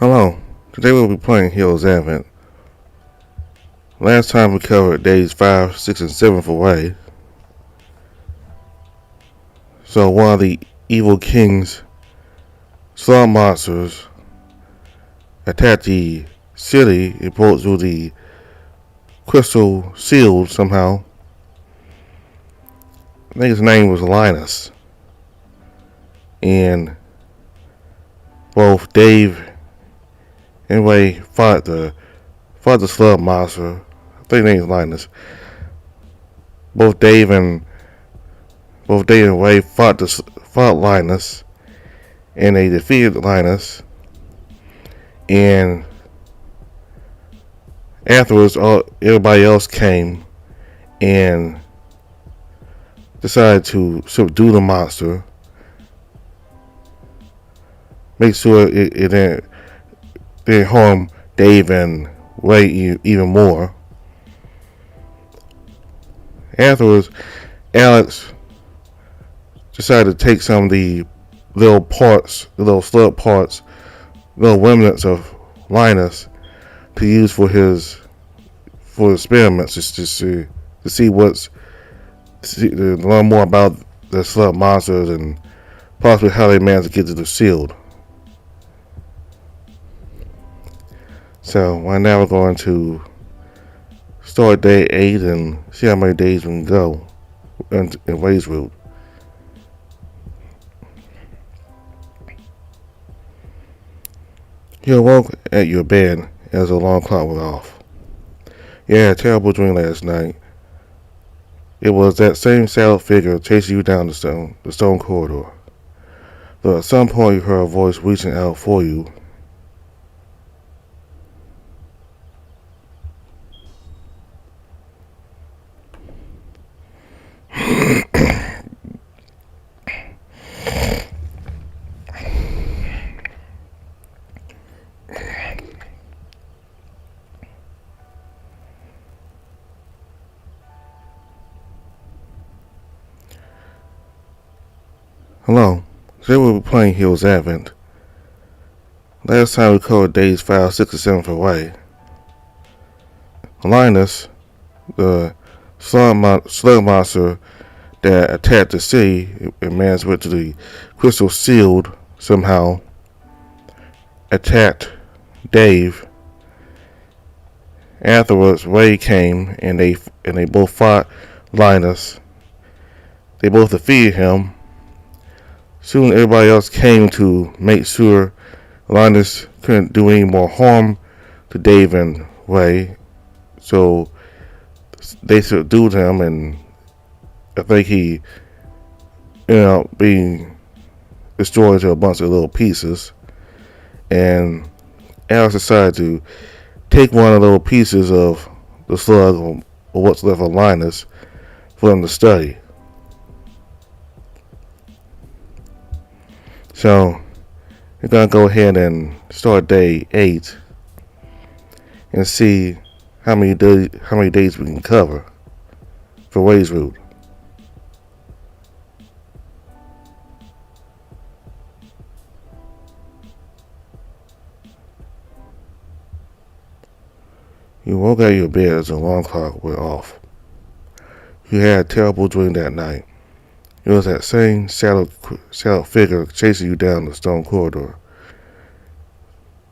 Hello, today we'll be playing Heroes Advent. Last time we covered days 5, 6, and 7 for Way. So one of the evil king's slum monsters attacked the city. It broke through the crystal shield somehow. I think his name was Linus. And both Dave and Way fought the slum monster. I think his name is Linus. Both Dave and Way fought Linus, and they defeated Linus. And afterwards, everybody else came and decided to subdue the monster, make sure it didn't harm Dave and Way even more. Afterwards, Alex decided to take some of the little slug parts, little remnants of Linus to use for experiments, just to learn more about the slug monsters and possibly how they managed to get to the shield. So right now we're going to start day 8 and see how many days we can go in Way's route. You awoke at your bed as the alarm clock went off. You had a terrible dream last night. It was that same shadow figure chasing you down the stone corridor. Though at some point you heard a voice reaching out for you. Hello, today we'll be playing Heroes Advent. Last time we covered days 5, 6, and 7 for Way. Linus, the slug monster that attacked the city and managed to the crystal shield somehow, attacked Dave. Afterwards, Way came and they both fought Linus. They both defeated him. Soon everybody else came to make sure Linus couldn't do any more harm to Dave and Way. So they subdued him, and I think he ended up being destroyed to a bunch of little pieces. And Alex decided to take one of the little pieces of the slug or what's left of Linus for them to study. So we're going to go ahead and start day 8 and see how many days we can cover for Way's route. You woke out of your bed as the alarm clock went off. You had a terrible dream that night. It was that same shadow figure chasing you down the stone corridor.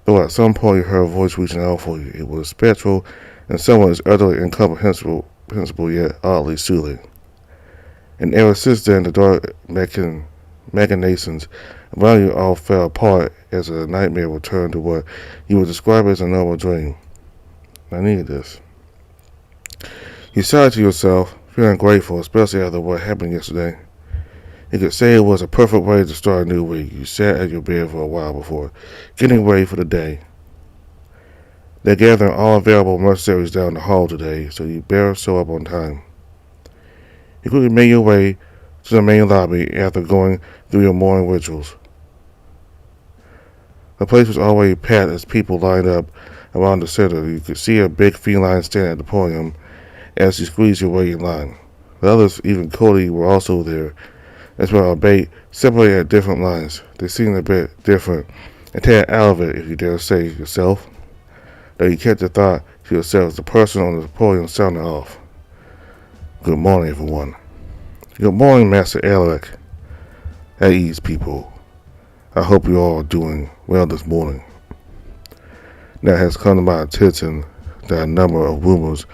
Though at some point you heard a voice reaching out for you. It was spectral and somewhat as utterly incomprehensible yet oddly soothing. And ever since then, the dark machinations around you all fell apart as the nightmare returned to what you would describe as a normal dream. I needed this. You sighed to yourself, feeling grateful, especially after what happened yesterday. You could say it was a perfect way to start a new week. You sat at your bed for a while before getting ready for the day. They're gathering all available mercenaries down the hall today, so you better show up on time. You quickly made your way to the main lobby after going through your morning rituals. The place was already packed as people lined up around the center. You could see a big feline standing at the podium as you squeezed your way in line. The others, even Cody, were also there, as well, albeit separated at different lines. They seemed a bit different and tear out of it if you dare say yourself. Though you catch the thought to yourself as the person on the podium sounding off. Good morning, everyone. Good morning, Master Alec. At ease, people. I hope you all are doing well this morning. Now it has come to my attention that a number of rumors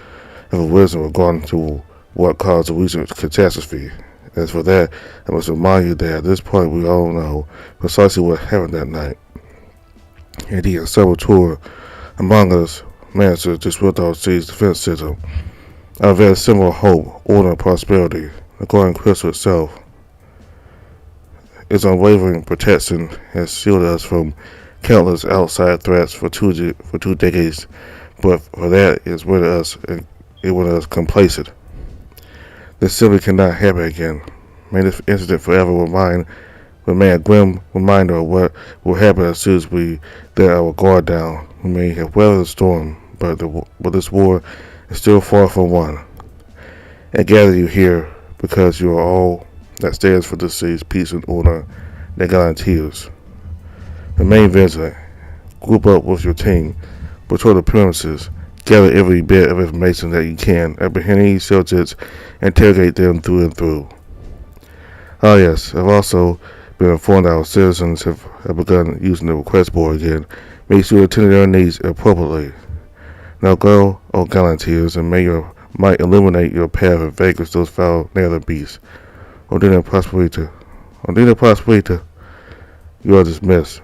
have arisen regarding to what caused the recent catastrophe. As for that, I must remind you that at this point we all know precisely what happened that night. Indeed, a saboteur among us managed to disrupt our city's defense system. Our very symbol of hope, order, and prosperity, the golden crystal itself. Its unwavering protection has shielded us from countless outside threats for two decades, but for that it rendered us complacent. This simply cannot happen again. May this incident forever remain a grim reminder of what will happen as soon as we let our guard down. We may have weathered the storm, but this war is still far from won. I gather you here because you are all that stands for this city's peace and order that guarantees. Remain vigilant. Group up with your team. Patrol the premises. Gather every bit of information that you can. Apprehend any subjects. Interrogate them through and through. Ah yes, I've also been informed that our citizens have begun using the request board again. Make sure to attend to their needs appropriately. Now go, O Galanteers, and may your might illuminate your path and vanquish those foul nether beasts. Ordina Prosperita, you are dismissed.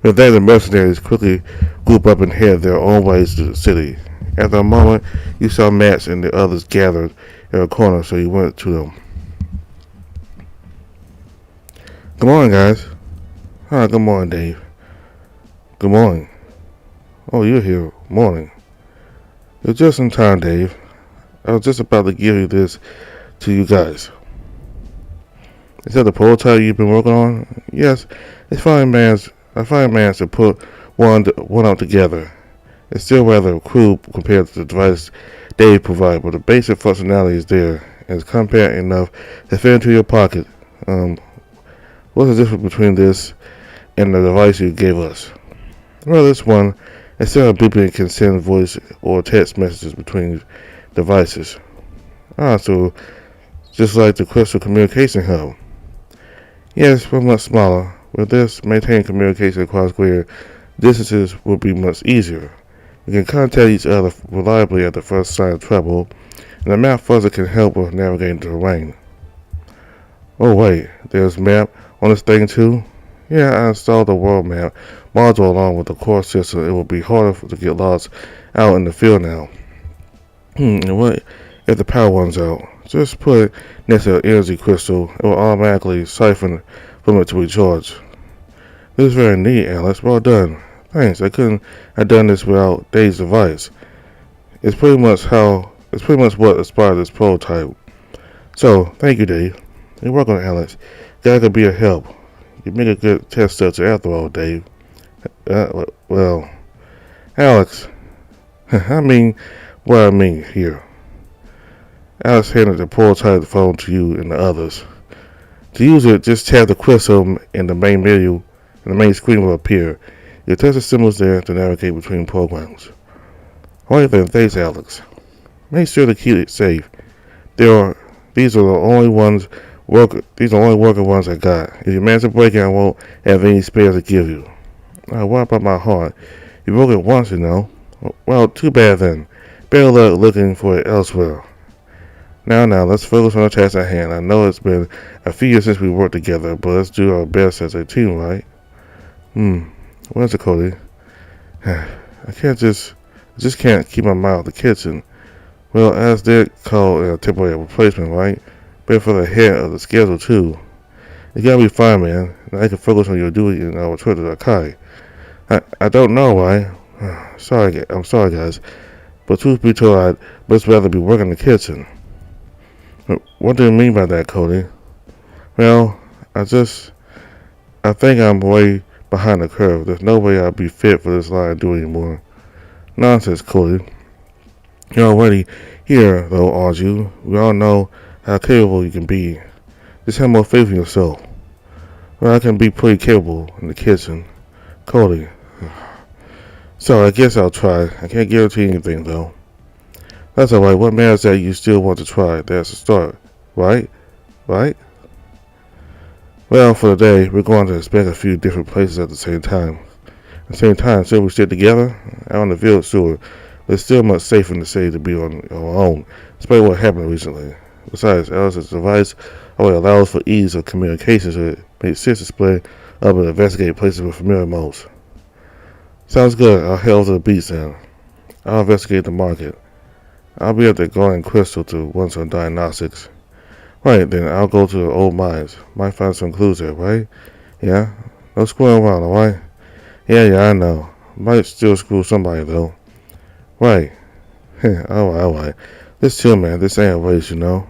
With that, the mercenaries quickly group up and head their own ways to the city. After a moment, you saw Max and the others gathered in a corner, so you went to them. Good morning, guys. Hi, good morning, Dave. Good morning. Oh, you're here. Morning. You're just in time, Dave. I was just about to give you this to you guys. Is that the prototype you've been working on? Yes, I finally managed to put one out together. It's still rather crude compared to the device Dave provided, but the basic functionality is there, and it's compact enough to fit into your pocket. What's the difference between this and the device you gave us? Well, this one, instead of beeping, can send voice or text messages between devices. So just like the Crystal Communication Hub. Yes, but much smaller. With this, maintaining communication across greater distances will be much easier. We can contact each other reliably at the first sign of trouble, and the map fuzzer can help with navigating the terrain. Oh wait, there's a map on this thing too? Yeah, I installed the world map module along with the core system. It will be harder to get lost out in the field now. And what if the power runs out? Just put it next to the energy crystal. It will automatically siphon from it to recharge. This is very neat, Alex. Well done. Thanks. I couldn't have done this without Dave's advice. It's pretty much what inspired this prototype. So, thank you, Dave. You're welcome, Alex. That could be a help. You make a good test searcher after all, Dave. Well, Alex. I mean what I mean here. Alex handed the prototype phone to you and the others. To use it, just tap the crystal in the main menu, and the main screen will appear. You touch the symbols there to navigate between programs. Alright then, thanks, Alex. Make sure to keep it safe. These are the only working ones I got. If you manage to break it, I won't have any spares to give you. What about my heart? You broke it once, you know. Well, too bad then. Better luck looking for it elsewhere. Now, let's focus on the task at hand. I know it's been a few years since we worked together, but let's do our best as a team, right? Where's it, Cody? I just can't keep my mind out of the kitchen. Well, as they call a temporary replacement, right? Better for the head of the schedule, too. You gotta be fine, man. Now I can focus on your duty in our trip to the Akai. I don't know why. I'm sorry, guys. But truth be told, I'd much rather be working in the kitchen. What do you mean by that, Cody? Well, I think I'm way behind the curve. There's no way I'll be fit for this line of duty anymore. Nonsense, Cody. You're already here, though, aren't you? We all know how capable you can be. Just have more faith in yourself. Well, I can be pretty capable in the kitchen. Cody. So I guess I'll try. I can't guarantee anything though. That's alright. What matters that you still want to try? That's a start. Right? Right? Well, for the day, we're going to inspect a few different places at the same time. At the same time, so we stick together out on the village sewer. But it's still much safer in the city to be on our own, despite what happened recently. Besides, Alice's device only allows for ease of communication, so it makes sense to split up and investigate places with familiar modes. Sounds good. I'll head over to the beach then. I'll investigate the market. I'll be at the Golden Crystal to run some diagnostics. Right, then I'll go to the old mines. Might find some clues there, right? Yeah? No screwing around, alright? Yeah, I know. Might still screw somebody, though. Right. Alright. This chill, man. This ain't a race, you know?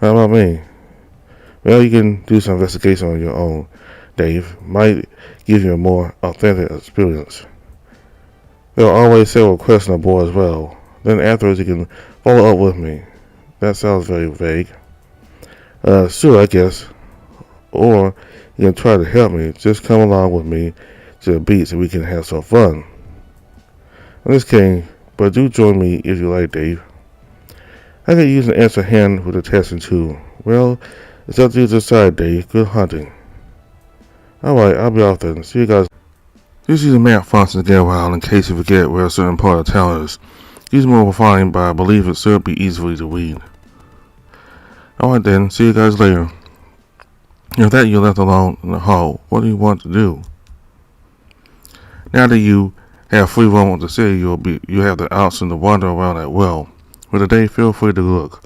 How about me? Well, you can do some investigation on your own, Dave. Might give you a more authentic experience. There'll always several questions on board as well. Then afterwards you can follow up with me. That sounds very vague. Sure, I guess. Or you can try to help me. Just come along with me to the beach and we can have some fun. I'm just kidding, but do join me if you like, Dave. I could use an extra hand with the testing too. Well, it's up to you to decide, Dave. Good hunting. Alright, I'll be off then. See you guys. Just use a map function to get around in case you forget where a certain part of town is. Use more refined, but I believe it should be easily to read. Alright then, see you guys later. If that you're left alone in the hall, what do you want to do? Now that you have free roam of the city, you have the option to wander around at will. For the day, feel free to look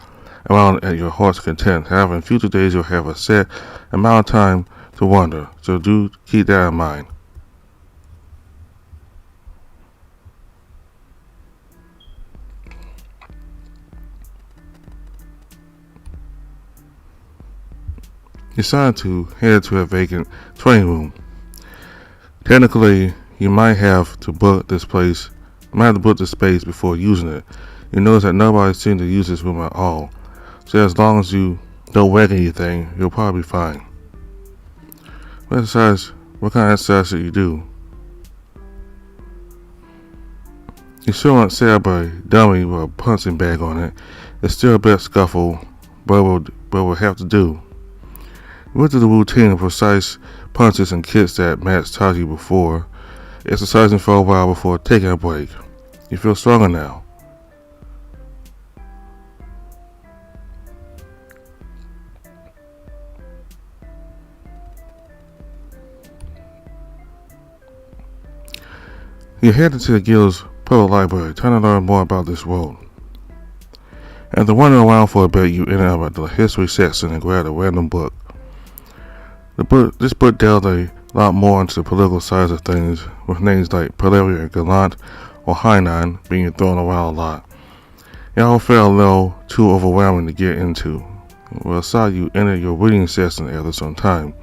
around at your heart's content. However, in future days you'll have a set amount of time to wander, so do keep that in mind. Decide to head to a vacant training room. Technically, you might have to book this space before using it. You notice that nobody seems to use this room at all. So as long as you don't wreck anything, you'll probably be fine. What kind of exercise should you do? You sure aren't set up a dummy with a punching bag on it. It's still a bit scuffle, but we'll have to do. Went through the routine of precise punches and kicks that Matt taught you before, exercising for a while before taking a break. You feel stronger now. You headed to the guild's public library, trying to learn more about this world. After wandering around for a bit, you ended up at the history section and grabbed a random book. This book delved a lot more into the political sides of things, with names like Paleria, Gallant, or Hainan being thrown around a lot. It all felt a little too overwhelming to get into. Well, saw you entered your reading session after some time.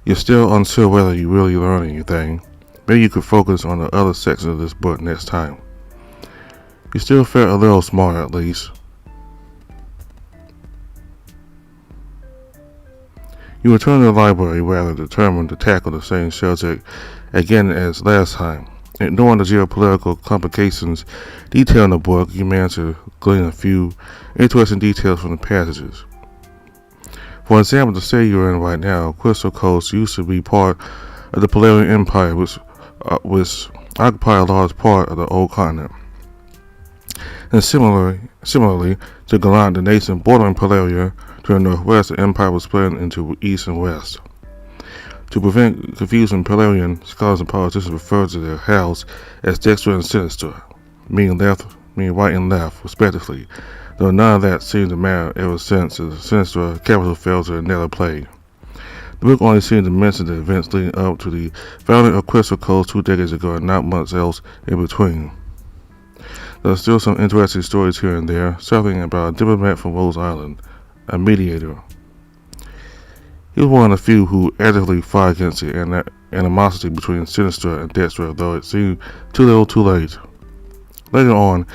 You're still unsure whether you really learned anything. Maybe you could focus on the other section of this book next time. You still felt a little smarter at least. You returned to the library rather determined to tackle the same subject again as last time. Ignoring the geopolitical complications detailed in the book, you managed to glean a few interesting details from the passages. For example, the city you're in right now, Crystal Coast, used to be part of the Polarian Empire, which occupied a large part of the old continent. And similarly to Gallant, the nation bordering Polaria to the northwest, the empire was split into east and west. To prevent confusion, Polarian scholars and politicians refer to their house as Dexter and Sinister, meaning right and left, respectively, though none of that seemed to matter ever since the Sinister capital fell to the Nether Plague. The book only seemed to mention the events leading up to the founding of Crystal Coast 2 decades ago and not much else in between. There are still some interesting stories here and there, something about a diplomat from Rose Island, a mediator. He was one of the few who actively fought against the animosity between Sinister and Dexter, though it seemed too little too late. Later on,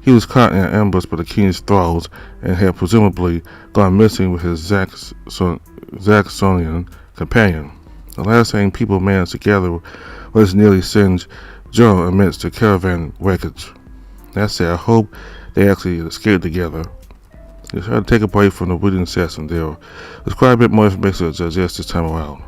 he was caught in an ambush by the king's thralls and had presumably gone missing with his Zaxxonian companion. The last thing people managed to gather was nearly singed Joe amidst the caravan wreckage. That said, I hope they actually escaped together. They tried to take a break from the wooden sets, and there was quite a bit more information to digest this time around.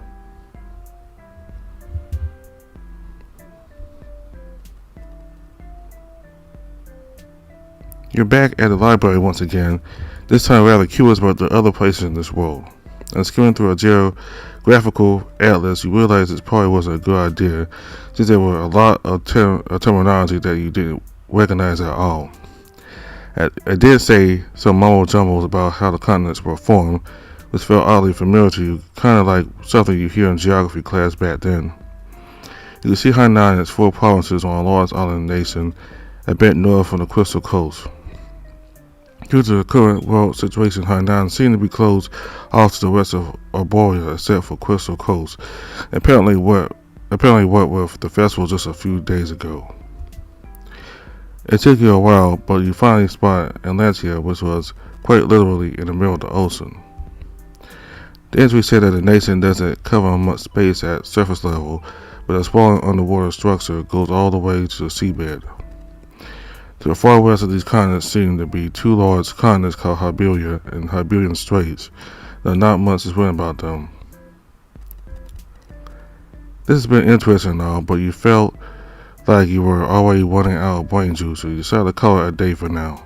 You're back at the library once again, this time rather curious about the other places in this world. And skimming through a geographical atlas, you realize this probably wasn't a good idea, since there were a lot of terminology that you didn't recognize at all. I did say some mumble jumbles about how the continents were formed, which felt oddly familiar to you, kind of like something you hear in geography class back then. You can see Hainan and its 4 provinces on a large island nation a bit north from the Crystal Coast. Due to the current world situation, Hainan seemed to be closed off to the rest of Arborea except for Crystal Coast, apparently what with the festival just a few days ago. It took you a while, but you finally spotted Atlantia, which was quite literally in the middle of the ocean. The entry said that the nation doesn't cover much space at surface level, but a sprawling underwater structure goes all the way to the seabed. To the far west of these continents seem to be 2 large continents called Hiberia and Hiberian Straits. There's not much is written about them. This has been interesting now, but you felt like you were already running out of brain juice, so you decided to call it a day for now.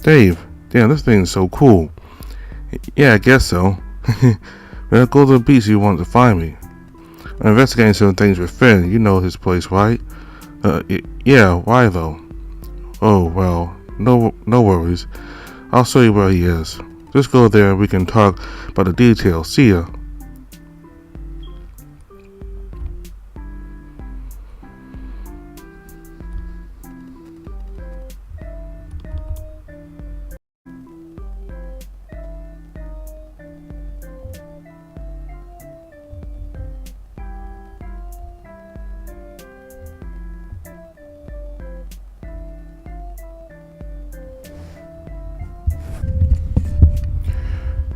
Dave, damn, this thing is so cool. Yeah, I guess so. When I go to the beach, you wanted to find me. I'm investigating some things with Finn. You know his place, right? Yeah, why though? Oh, well, no worries. I'll show you where he is. Just go there and we can talk about the details. See ya.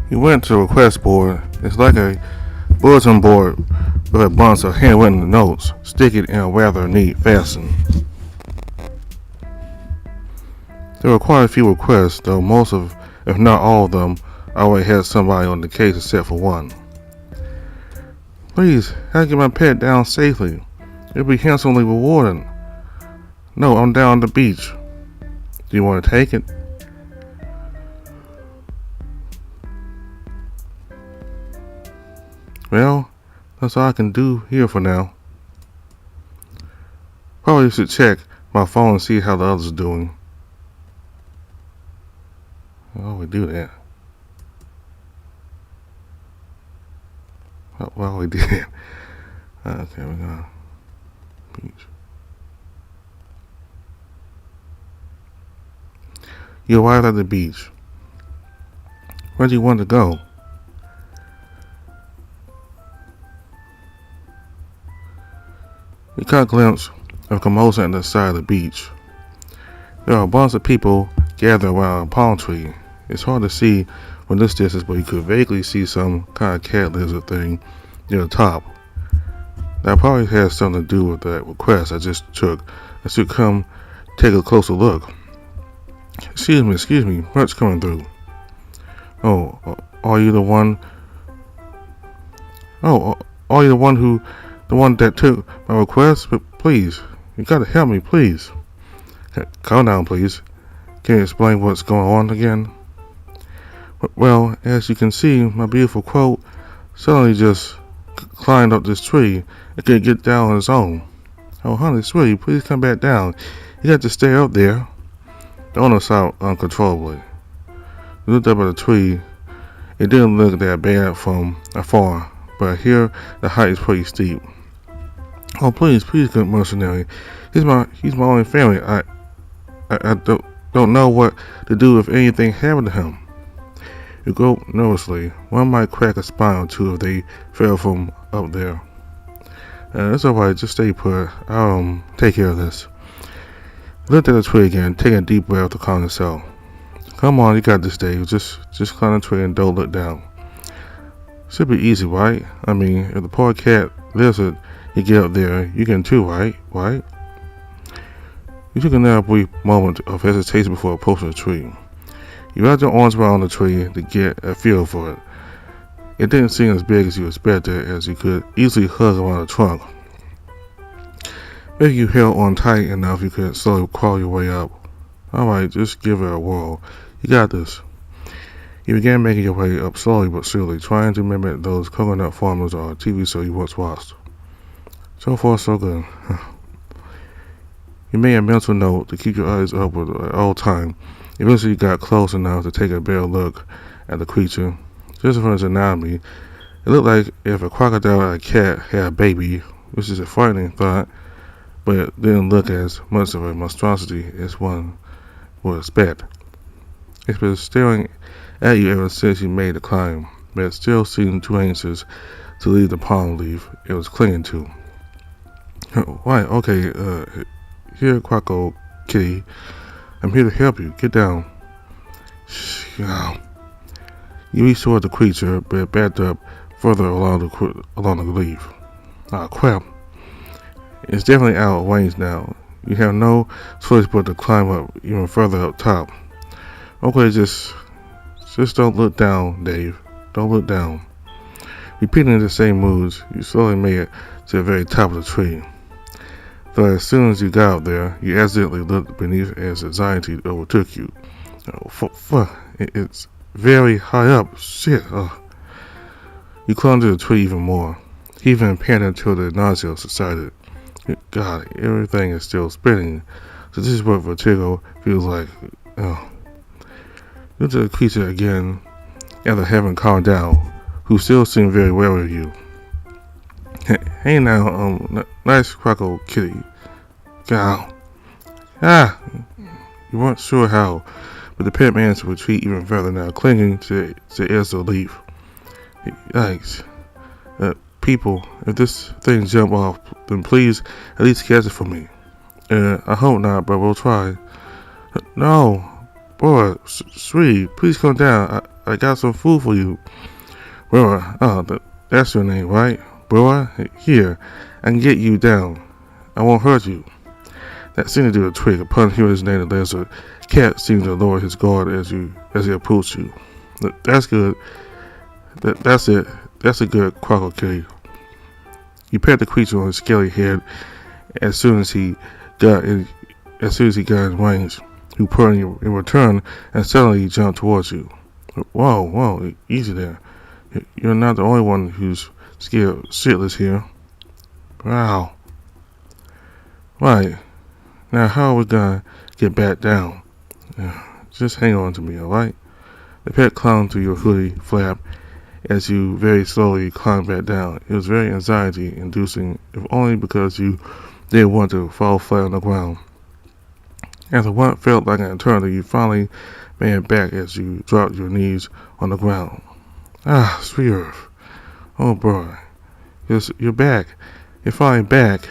He went to the request board. It's like a bulletin board with a bunch of handwritten notes, stick it in a rather neat fashion. There were quite a few requests, though most of, if not all of them, already had somebody on the case except for one. Please, how to get my pet down safely? It'll be handsomely rewarding. No, I'm down the beach. Do you want to take it? Well, that's all I can do here for now. Probably should check my phone and see how the others are doing. Oh, we do that. Oh, well, we did. Okay, we're gonna beach. You arrived at the beach. Where do you want to go? You caught a glimpse of commotion at the side of the beach. There are a bunch of people gathered around a palm tree. It's hard to see from this distance, but you could vaguely see some kind of cat lizard thing near the top. That probably has something to do with that request I just took. I should come take a closer look. Excuse me, what's coming through? Oh, are you the one? Oh, are you the one that took my request? But please, you gotta help me, please. Calm down, please. Can you explain what's going on again? Well, as you can see, my beautiful quote suddenly just climbed up this tree. It couldn't get down on its own. Oh, honey, sweetie, please come back down. You got to stay up there. The owner sobbed uncontrollably. We looked up at the tree. It didn't look that bad from afar, but here the height is pretty steep. Oh, please, good mercenary. He's my only family. I don't know what to do if anything happened to him. You go nervously. One might crack a spine or two if they fell from up there. It's alright, just stay put. I'll take care of this. He looked at the tree again, taking a deep breath to calm himself. Come on, you got this, Dave. Just climb the tree and don't look down. Should be easy, right? I mean, if the poor cat lizard you get up there, you can too, right? Right? You took another brief moment of hesitation before approaching the tree. You wrapped your arms around the tree to get a feel for it. It didn't seem as big as you expected, as you could easily hug around the trunk. Maybe you held on tight enough you could slowly crawl your way up. Alright, just give it a whirl. You got this. You began making your way up slowly but surely, trying to mimic those coconut farmers or TV show you once watched. So far, so good. You made a mental note to keep your eyes upward at all time. Eventually, you got close enough to take a better look at the creature. Just from its anatomy, it looked like if a crocodile or a cat had a baby, which is a frightening thought, but it didn't look as much of a monstrosity as one would expect. It's been staring at you ever since you made the climb, but it still seemed too anxious to leave the palm leaf it was clinging to. Right, okay, here, Quacko Kitty. I'm here to help you. Get down. You reached toward the creature, but it backed up further along the leaf. Ah, crap. It's definitely out of range now. You have no choice but to climb up even further up top. Okay, just don't look down, Dave. Don't look down. Repeating the same moves, you slowly made it to the very top of the tree. Though as soon as you got up there, you accidentally looked beneath as anxiety overtook you. It's very high up. Shit. You clung to the tree even more, even and panted until the nausea subsided. God, everything is still spinning. So this is what vertigo feels like. Look at the creature again, after having calmed down, who still seemed very wary of you. Hey now, nice Quacko Kitty. God. You weren't sure how, but the pet managed to retreat even further now, clinging to the edge of the leaf. Yikes. People, if this thing jump off, then please at least catch it for me. I hope not, but we'll try. No, boy, sweetie, please come down. I got some food for you. Well, that's your name, right? Boy, here, I can get you down. I won't hurt you. That seemed to do a trick. Upon hearing his name, the lizard cat seemed to lower his guard as he approached you. That's good. That's it. That's a good Quacko Kitty. You pat the creature on his scaly head as soon as he got in range. You purred in return, and suddenly he jumped towards you. Whoa, easy there. You're not the only one who's scared shitless here. Wow. Right. Now how are we gonna get back down? Just hang on to me, alright? The pet clung to your hoodie flap as you very slowly climbed back down. It was very anxiety-inducing, if only because you didn't want to fall flat on the ground. After what felt like an eternity, you finally made it back as you dropped your knees on the ground. Sweet Earth. Oh boy. You're back. You're finally back.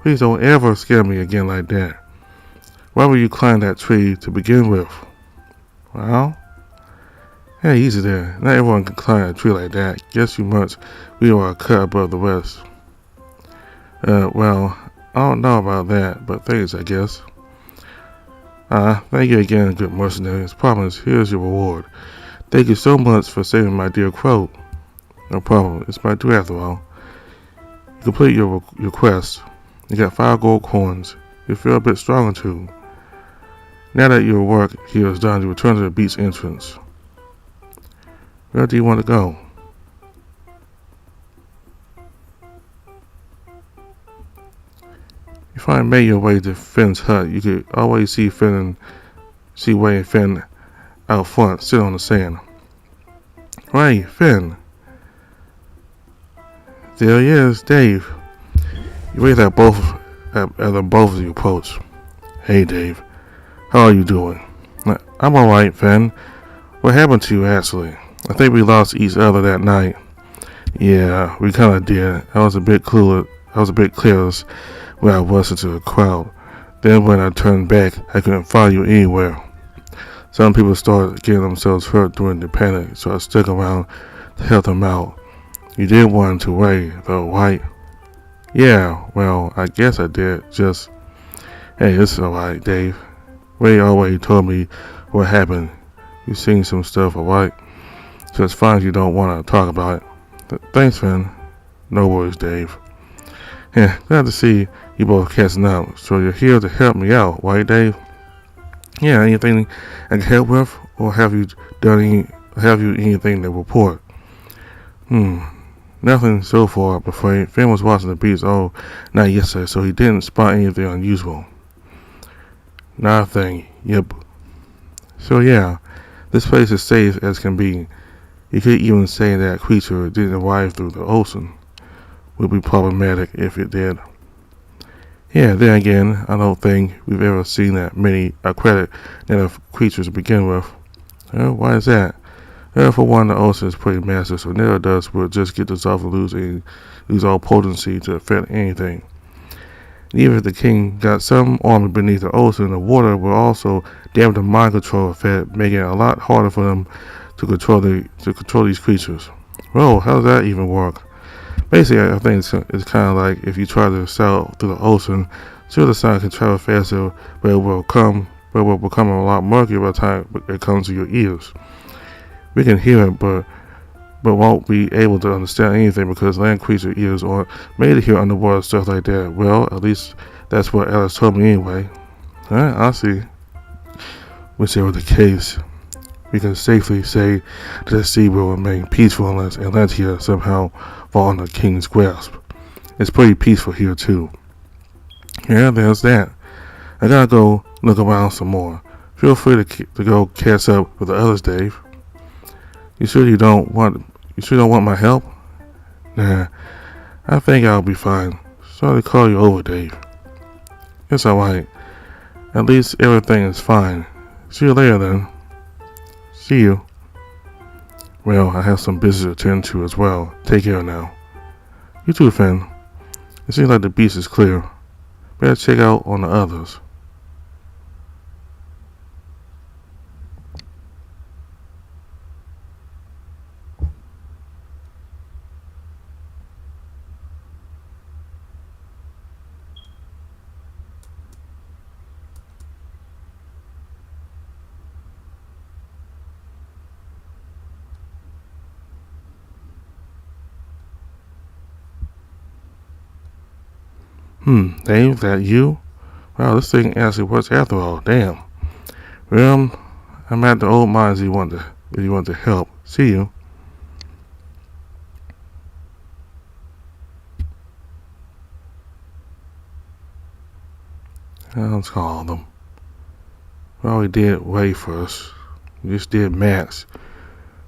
Please don't ever scare me again like that. Why would you climb that tree to begin with? Well, hey, easy there. Not everyone can climb a tree like that. Guess you must. We are a cut above the rest. Well, I don't know about that, but thanks, I guess. Thank you again, good mercenary. As promised, here's your reward. Thank you so much for saving my dear Crow. No problem. It's my due after all. You complete your quest. You got 5 gold coins. You feel a bit stronger too. Now that your work here is done, you return to the beach entrance. Where do you want to go? You finally made your way to Finn's hut. You could always see Wei and Finn out front, sitting on the sand. Hey, Finn. There he is, Dave. You raised at both as both of you approach. Hey, Dave. How are you doing? I'm alright, Finn. What happened to you, actually? I think we lost each other that night. Yeah, we kinda did. I was a bit clueless where I was into the crowd. Then when I turned back, I couldn't find you anywhere. Some people started getting themselves hurt during the panic, so I stuck around to help them out. You did want to Ray, though, right? Yeah, well, I guess I did. Hey, it's alright, Dave. Ray already told me what happened. You seen some stuff, alright? So it's fine if you don't want to talk about it. Thanks, Finn. No worries, Dave. Yeah, glad to see you both catching up. So you're here to help me out, right, Dave? Yeah, anything I can help with, or have you anything to report? Nothing so far, I'm afraid. Finn was watching the beach all night yesterday, so he didn't spot anything unusual. Not a thing. Yep. So yeah, this place is safe as can be. You could even say that creature didn't arrive through the ocean. Would be problematic if it did. Yeah, then again, I don't think we've ever seen that many aquatic native creatures to begin with. Why is that? For one, the ocean is pretty massive, so neither dust will just get dissolved and lose all potency to affect anything. And even if the king got some army beneath the ocean, the water will also damage the mind control effect, making it a lot harder for them to control these creatures. Well, how does that even work? Basically, I think it's kind of like if you try to sail through the ocean, sure the sound can travel faster, but it will become a lot murkier by the time it comes to your ears. We can hear it, but won't be able to understand anything because land creature ears aren't made to hear underwater stuff like that. Well, at least that's what Alice told me anyway. I see. Whichever the case, we can safely say that the sea will remain peaceful unless Atlantia somehow fall under the king's grasp. It's pretty peaceful here too. Yeah, there's that. I gotta go look around some more. Feel free to go catch up with the others, Dave. You sure you don't want my help? Nah, I think I'll be fine. Sorry to call you over, Dave. It's alright. At least everything is fine. See you later then. See you. Well, I have some business to attend to as well. Take care now. You too, Finn. It seems like the beach is clear. Better check out on the others. Dave, that you? Wow, this thing actually works after all. Damn. Well, I'm at the old mines if you want to help. See you. Let's call them. Well, we did Ray first. We just did Max.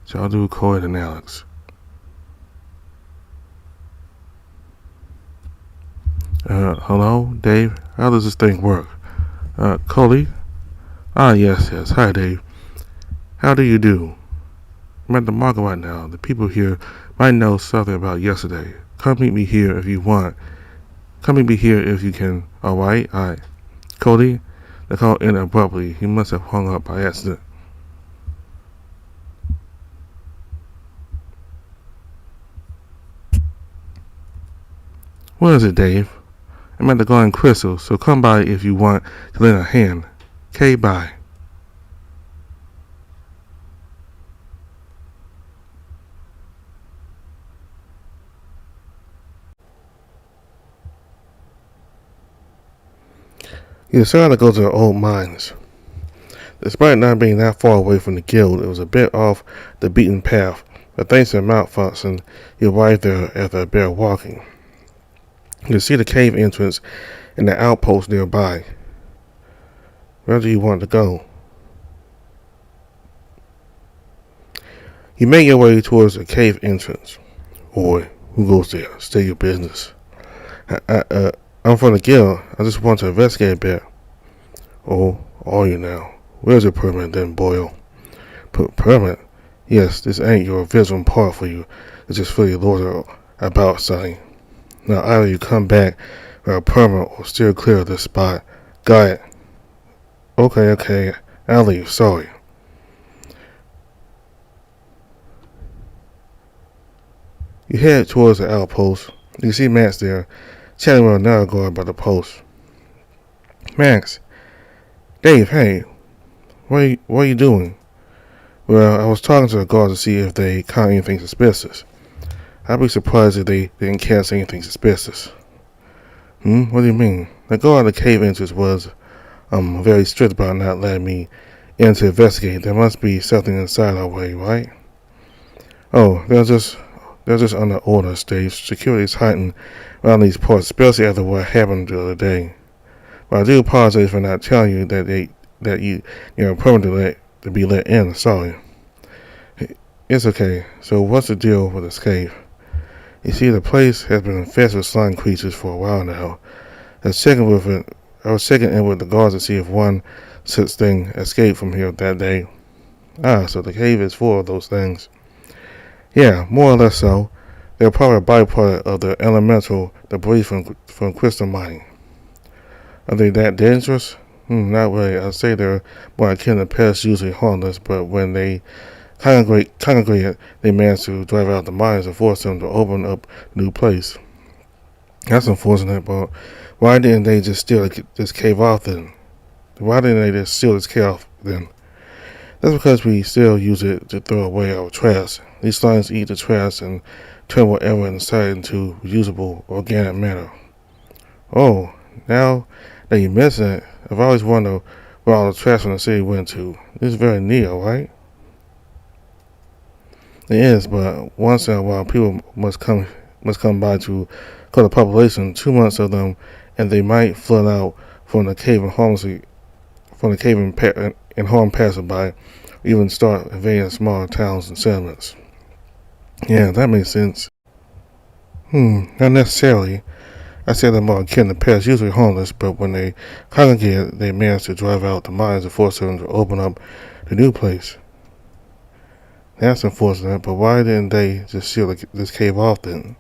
So I'll do Corey and Alex. Hello, Dave? How does this thing work? Coley? Yes. Hi, Dave. How do you do? I'm at the market right now. The people here might know something about yesterday. Come meet me here if you want. Come meet me here if you can. Alright? Cody? The call ended abruptly. He must have hung up by accident. What is it, Dave? I'm at the Golden Crystal, so come by if you want to lend a hand. Okay, bye. He decided to go to the old mines. Despite not being that far away from the guild, it was a bit off the beaten path, but thanks to Mount Foxen, he arrived there after a bit of walking. You can see the cave entrance and the outpost nearby. Where do you want to go? You make your way towards the cave entrance. Boy, who goes there? Stay your business. I'm from the guild. I just want to investigate a bit. Oh, are you now? Where's your permit then, Boyle? Permit? Yes, this ain't your visiting part for you. It's just for your lord about, Sonny. Now either you come back with a permit or steer clear of this spot. Got it. Okay. I'll leave. Sorry. You head towards the outpost. You see Max there, chatting with another guard by the post. Max. Dave, hey. What are you doing? Well, I was talking to the guards to see if they caught anything suspicious. I'd be surprised if they didn't catch anything suspicious. What do you mean? The guard at the cave entrance was very strict about not letting me in to investigate. There must be something inside our way, right? Oh, they're just under orders, Dave. Security is heightened around these parts, especially after what happened the other day. But I do apologize for not telling you that you're permanently to be let in. Sorry. It's okay. So what's the deal with this cave? You see, the place has been infested with slime creatures for a while now. I was checking in with the guards to see if one such thing escaped from here that day. So the cave is full of those things. Yeah, more or less so. They're probably a byproduct of the elemental debris from crystal mining. Are they that dangerous? Not really. I'd say they're more akin to pests, usually harmless, but when they congregate, they manage to drive out the miners and force them to open up a new place. That's unfortunate, but why didn't they just steal this cave off then? That's because we still use it to throw away our trash. These slimes eat the trash and turn whatever inside into usable organic matter. Oh, now that you mention it, I've always wondered where all the trash from the city went to. It's very neat, right? It is, but once in a while people must come by to cut the population. 2 months of them, and they might flood out from the cave and harm passerby, or even start invading smaller towns and settlements. Yeah, that makes sense. Not necessarily. I said they're more akin to pests, usually harmless, but when they congregate, they manage to drive out the miners and force them to open up the new place. That's unfortunate, but why didn't they just seal this cave off then?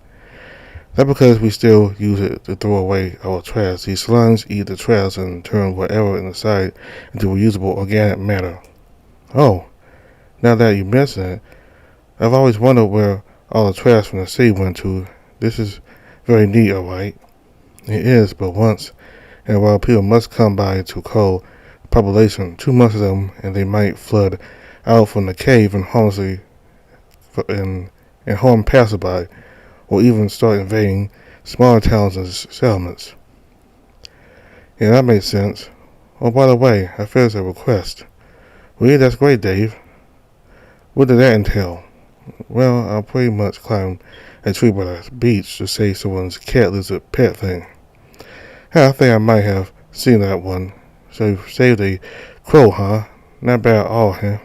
That's because we still use it to throw away our trash. These slimes eat the trash and turn whatever inside into usable organic matter. Oh, now that you mention it, I've always wondered where all the trash from the city went to. This is very neat, alright? It is, but once in a while people must come by to cull the population. 2 months of them, and they might flood out from the cave and harm passerby, or even start invading smaller towns and settlements. Yeah, that makes sense. Oh, by the way, I feel a request. Really, that's great, Dave. What did that entail? Well, I'll pretty much climb a tree by the beach to save someone's cat lizard pet thing. I think I might have seen that one. So you saved a crow, huh? Not bad at all, huh?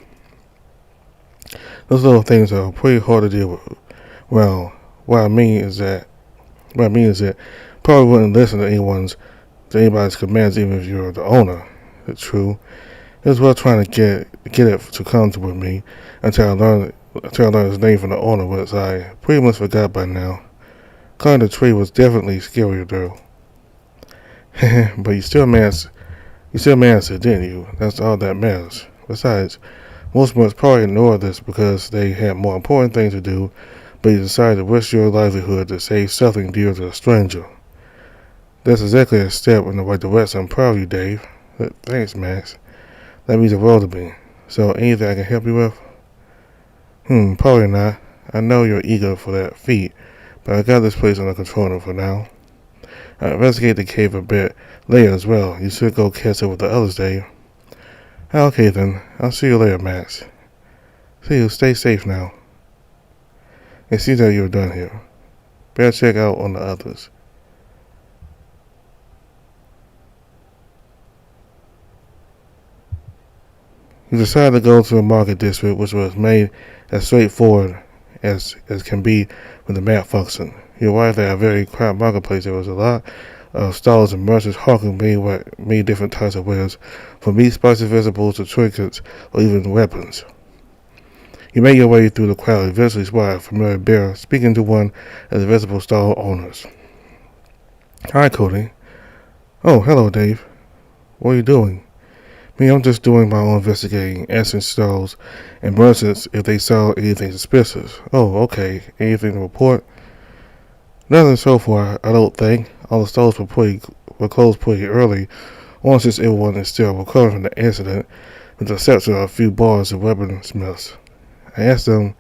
Those little things are pretty hard to deal with. Well, what I mean is that probably wouldn't listen to anybody's commands, even if you're the owner. It's true. It was well trying to get it to come to with me until I learned his name from the owner, which I pretty much forgot by now. Climbing the tree was definitely scarier though. But you still managed it, didn't you? That's all that matters. Besides, most must probably ignore this because they had more important things to do, but you decided to risk your livelihood to save something dear to a stranger. That's exactly a step in the right direction. I'm proud of you, Dave. Thanks, Max. That means the world to me. So, anything I can help you with? Probably not. I know you're eager for that feat, but I got this place under control for now. I'll investigate the cave a bit later as well. You should go catch up with the others, Dave. Okay then. I'll see you later, Max. See you. Stay safe now. And see that you're done here. Better check out on the others. You decided to go to the market district, which was made as straightforward as can be with the map function. You arrived at a very crowded marketplace. There was a lot stalls and merchants hawking many different types of wares, from meat, spicy vegetables to trinkets, or even weapons. You make your way through the crowd, eventually spot a familiar bear speaking to one of the vegetable stall owners. Hi, Cody. Oh, hello, Dave. What are you doing? Me, I'm just doing my own investigating, asking stalls and merchants if they saw anything suspicious. Oh, okay. Anything to report? Nothing so far, I don't think. All the stalls were closed pretty early, only since everyone is still recovering from the incident, with the exception of a few bars and weaponsmiths. I asked them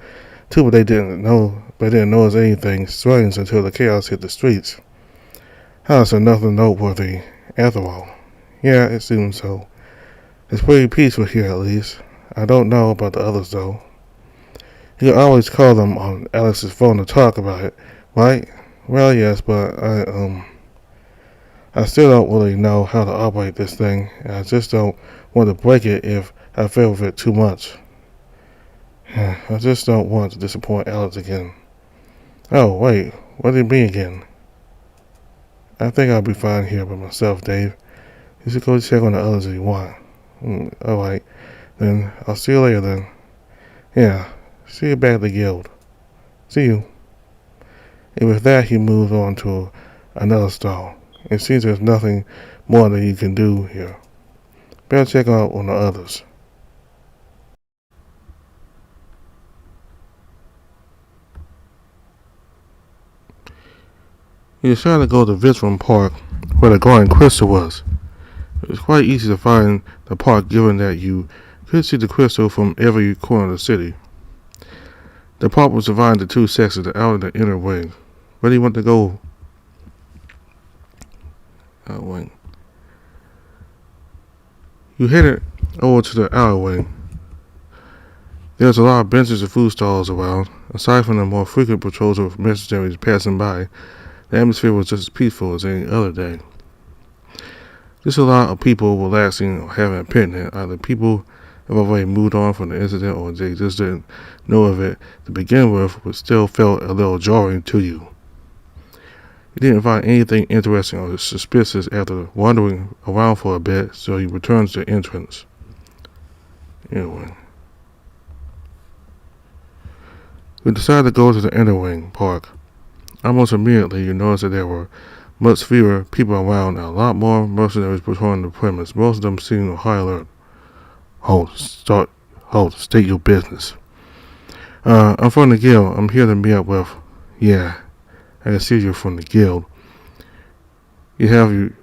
too, but they didn't notice anything strange until the chaos hit the streets. So nothing noteworthy after all. Yeah, it seems so. It's pretty peaceful here, at least. I don't know about the others, though. You can always call them on Alex's phone to talk about it, right? Well, yes, but I still don't really know how to operate this thing, and I just don't want to break it if I fail with it too much. I just don't want to disappoint Alex again. Oh, wait, what did it mean again? I think I'll be fine here by myself, Dave. You should go check on the others if you want. Alright, then I'll see you later then. Yeah, see you back at the guild. See you. And with that, he moved on to another stall. It seems there's nothing more that you can do here. Better check out on the others. He decided to go to Vitrum Park, where the glowing crystal was. It was quite easy to find the park given that you could see the crystal from every corner of the city. The park was divided into two sections, the outer and the inner wing. Where do you want to go? Outer wing. You headed over to the outer wing. There's a lot of benches and food stalls around. Aside from the more frequent patrols of mercenaries passing by, the atmosphere was just as peaceful as any other day. Just a lot of people relaxing or having a picnic. Either people have already moved on from the incident or they just didn't know of it to begin with, but still felt a little jarring to you. You didn't find anything interesting or suspicious after wandering around for a bit, so you returned to the entrance. Anyway. We decided to go to the inner wing park. Almost immediately, you noticed that there were much fewer people around and a lot more mercenaries patrolling the premise. Most of them seemed on high alert. State your business. I'm from the guild. I'm here to meet up with. Yeah, I can see you're from the guild. Have you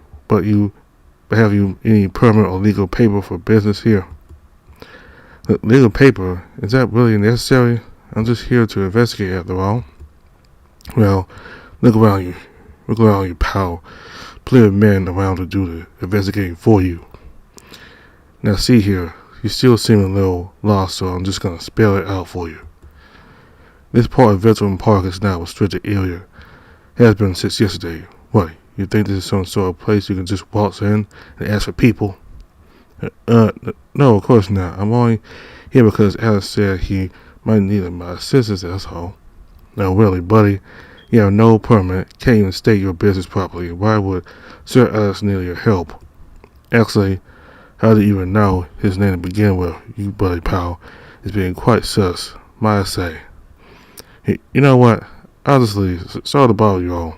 any permanent or legal paper for business here? Legal paper? Is that really necessary? I'm just here to investigate after all. Well, look around you. Look around you, pal. Plenty of men around to do the investigating for you. Now see here, you still seem a little lost, so I'm just gonna spell it out for you. This part of Vitrum Park is now a restricted area. It has been since yesterday. What, you think this is some sort of place you can just waltz in and ask for people? No, of course not. I'm only here because Alex said he might need my assistance, that's all. Now really, buddy, you have no permit, can't even state your business properly. Why would Sir Alex need your help? Actually, how do you even know his name to begin with? You buddy pal is being quite sus, might I say. You know what? Honestly, sorry to bother you all.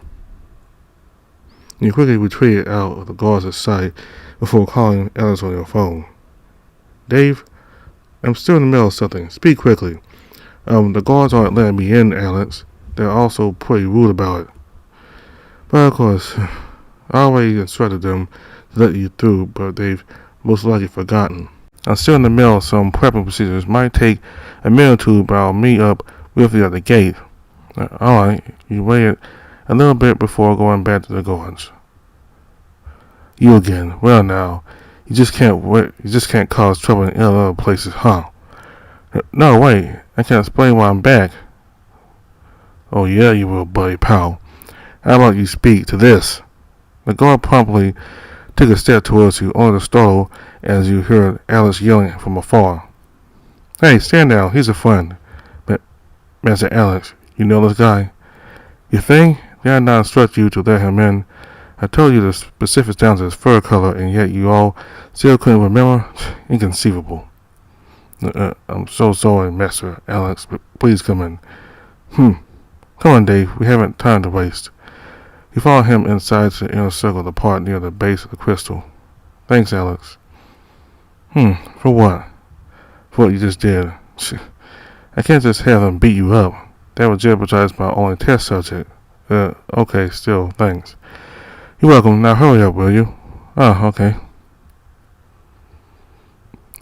You quickly retreated out of the guard's sight before calling Alex on your phone. Dave, I'm still in the middle of something. Speak quickly. The guards aren't letting me in, Alex. They're also pretty rude about it. But of course, I already instructed them to let you through, but they've most likely forgotten. I'm still in the middle of some prepping procedures. Might take a minute or two, but I'll meet up with you at the gate. Alright, you waited a little bit before going back to the guards. You again. Well now, you just can't cause trouble in other places, huh? No, wait, I can't explain why I'm back. Oh yeah, you will, buddy pal. How about you speak to this? The guard promptly took a step towards you, only to startle as you heard Alex yelling from afar. Hey, stand down, he's a friend. Master Alex, you know this guy? You think? Did I not instruct you to let him in? I told you the specifics down to his fur color, and yet you all still couldn't remember? Inconceivable. I'm so sorry, Master Alex, but please come in. Come on, Dave. We haven't time to waste. You follow him inside to the inner circle, the part near the base of the crystal. Thanks, Alex. For what? For what you just did. I can't just have them beat you up. That would jeopardize my only test subject. Okay, still, thanks. You're welcome. Now hurry up, will you? Oh, okay.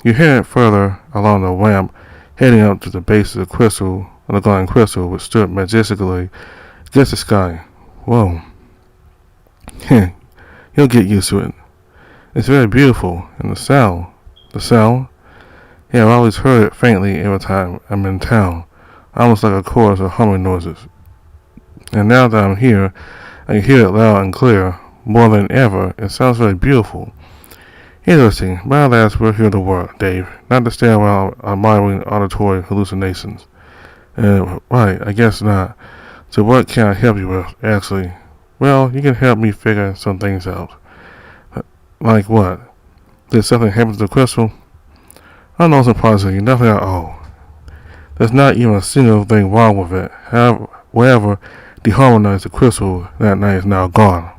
You headed further along the ramp, heading up to the base of the crystal, the glowing crystal, which stood majestically against the sky. Whoa. You'll get used to it. It's very beautiful, and the sound. The sound? Yeah, I've always heard it faintly every time I'm in town, almost like a chorus of humming noises. And now that I'm here, I can hear it loud and clear, more than ever. It sounds very beautiful. Interesting, but alas, we're here to work, Dave, not to stand around admiring auditory hallucinations. Right, I guess not. So what can I help you with, actually? Well, you can help me figure some things out. Like what? Did something happen to the crystal? Oh, no, surprisingly, nothing at all. There's not even a single thing wrong with it. Whatever deharmonized the crystal that night is now gone.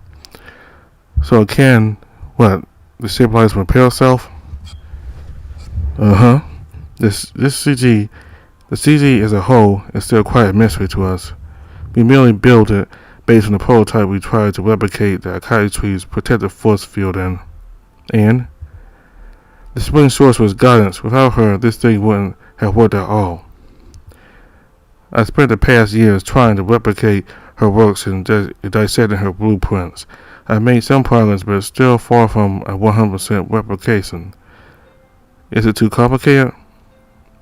So it can, destabilize and repair itself? The CG as a whole is still quite a mystery to us. We merely built it based on the prototype we tried to replicate the Akali tree's protective force field in. And the spring sorcerer's guidance. Without her, this thing wouldn't have worked at all. I spent the past years trying to replicate her works and dissecting her blueprints. I've made some progress, but it's still far from a 100% replication. Is it too complicated?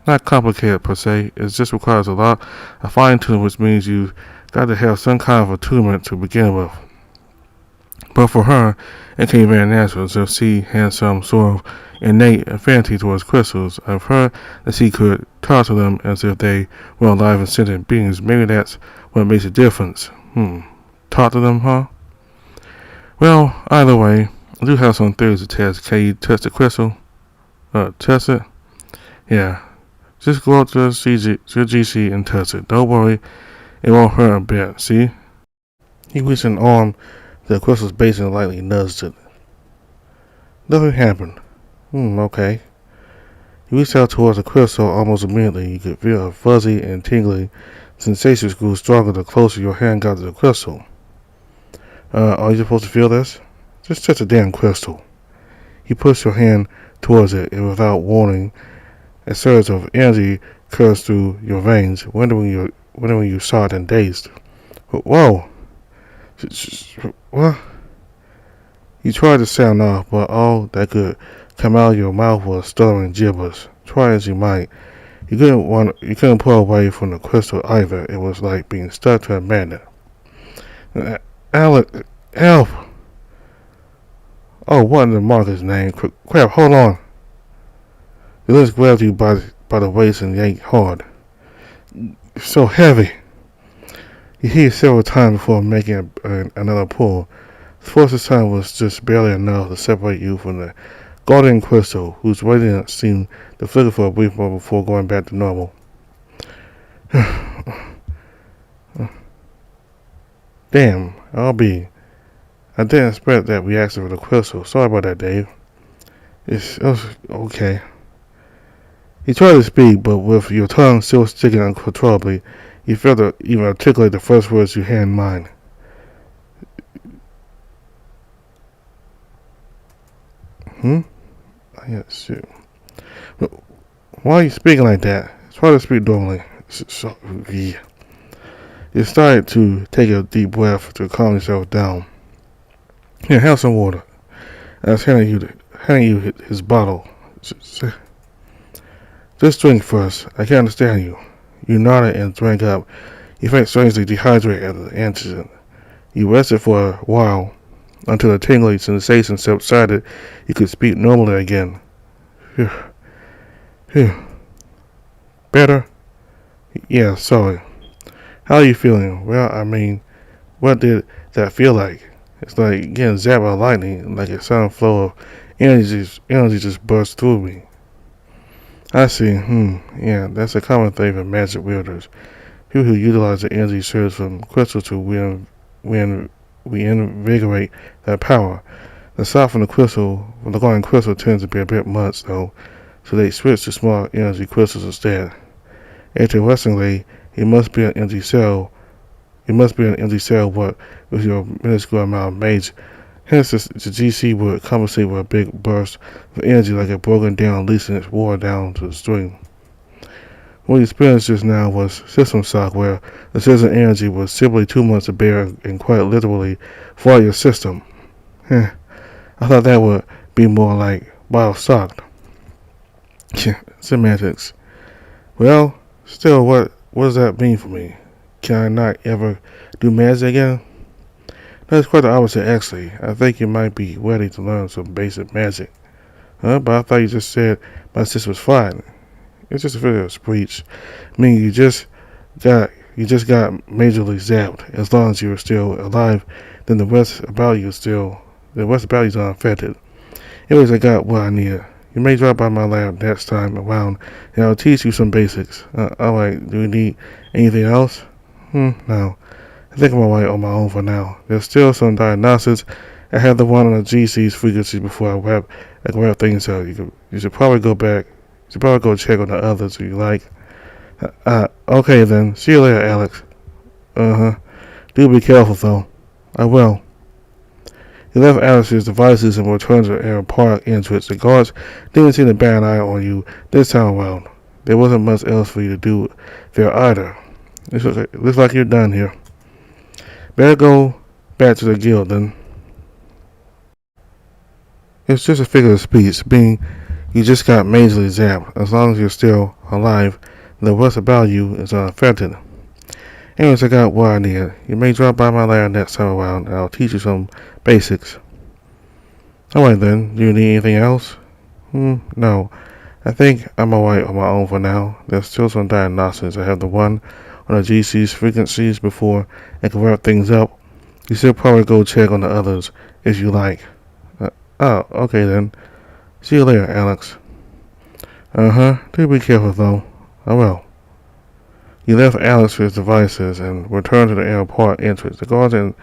Not complicated per se, it just requires a lot of fine-tuning, which means you've got to have some kind of attunement to begin with. But for her, it came very natural, as if she had some sort of innate affinity towards crystals. I've heard that she could talk to them as if they were alive and sentient beings. Maybe that's what makes a difference. Talk to them, huh? Well, either way, I do have some theories to test. Can you test the crystal? Test it? Yeah. Just go up to the GC and test it. Don't worry, it won't hurt a bit, see? He reached an arm to the crystal's base and lightly nudged it. Nothing happened. Okay. He reached out towards the crystal almost immediately. You could feel a fuzzy and tingling sensation grew stronger the closer your hand got to the crystal. Are you supposed to feel this? Just touch the damn crystal. You pushed your hand towards it, and without warning, a surge of energy coursed through your veins, rendering you shocked and dazed. Whoa! What? You tried to sound off, but all that could come out of your mouth was stuttering gibberish. Try as you might, you couldn't pull away from the crystal either. It was like being stuck to a magnet. Alex, help! Oh, what in the Marcus name? Crap, hold on. The lift grabbed you by the waist and yanked hard. It's so heavy. You hit several times before making another pull. The force this time was just barely enough to separate you from the guardian crystal, whose radiance seemed to flicker for a brief moment before going back to normal. Damn, I didn't expect that reaction from the crystal. Sorry about that, Dave. It was okay. He tried to speak, but with your tongue still sticking uncontrollably, you failed to even articulate the first words you had in mind. Shit. Why are you speaking like that? Try to speak normally. You started to take a deep breath to calm yourself down. Here, have some water. I was handing you his bottle. Just drink first. I can understand you. You nodded and drank up. You felt strangely dehydrated at the incident. You rested for a while until the tingling sensation subsided. You could speak normally again. Phew. Better? Yeah, sorry. How are you feeling? Well, I mean, what did that feel like? It's like getting zapped by lightning, like a sudden flow of energy just bursts through me. I see. Yeah, that's a common thing for magic wielders. People who utilize the energy surge from crystals to reinvigorate their power. The salt from the glowing crystal tends to be a bit much, though, so they switch to small energy crystals instead. Interestingly, it must be an empty cell. It must be an empty cell, but with your minuscule amount of mage. Hence, the GC would compensate with a big burst of energy like a broken down leasing its water down to the stream. What you experienced just now was system shock, where the system energy was simply too much to bear and quite literally for your system. I thought that would be more like wow shocked. Semantics. Well, still, what does that mean for me? Can I not ever do magic again? That's quite the opposite, actually. I think you might be ready to learn some basic magic. But I thought you just said my system was fine. It's just a figure of speech. I mean, you just got majorly zapped. As long as you're still alive, then the rest about you is unaffected. Anyways, I got what I needed. You may drop by my lab next time around, and I'll teach you some basics. Alright, do you need anything else? No. I think I'm alright on my own for now. There's still some diagnostics. I have the one on the GC's frequency before I wrap things up. You should probably go back. You should probably go check on the others if you like. Okay then. See you later, Alex. Do be careful though. I will. He left Alex's devices and returned to the air park entrance. The guards didn't seem to bat an eye on you this time around. There wasn't much else for you to do there either. Looks like you're done here. Better go back to the guild then. It's just a figure of speech, being you just got majorly zapped. As long as you're still alive, the rest about you is unaffected. Anyways, I got what I need. You may drop by my lab next time around, and I'll teach you some basics. Alright then, do you need anything else? No. I think I'm alright on my own for now. There's still some diagnostics. I have the one on the GC's frequencies before I can wrap things up. You should probably go check on the others if you like. Okay then. See you later, Alex. Do be careful though. I will. You left Alex with his devices and returned to the airport entrance. The guards didn't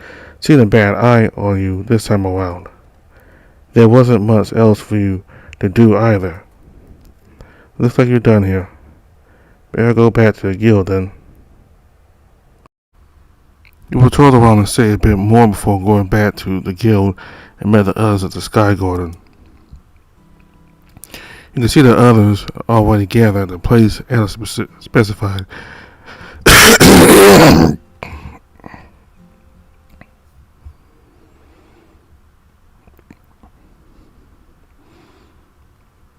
see a bad eye on you this time around. There wasn't much else for you to do either. Looks like you're done here. Better go back to the guild then. You were told around to say a bit more before going back to the guild and met the others at the Sky Garden. You can see the others already gathered at the place Alice specified.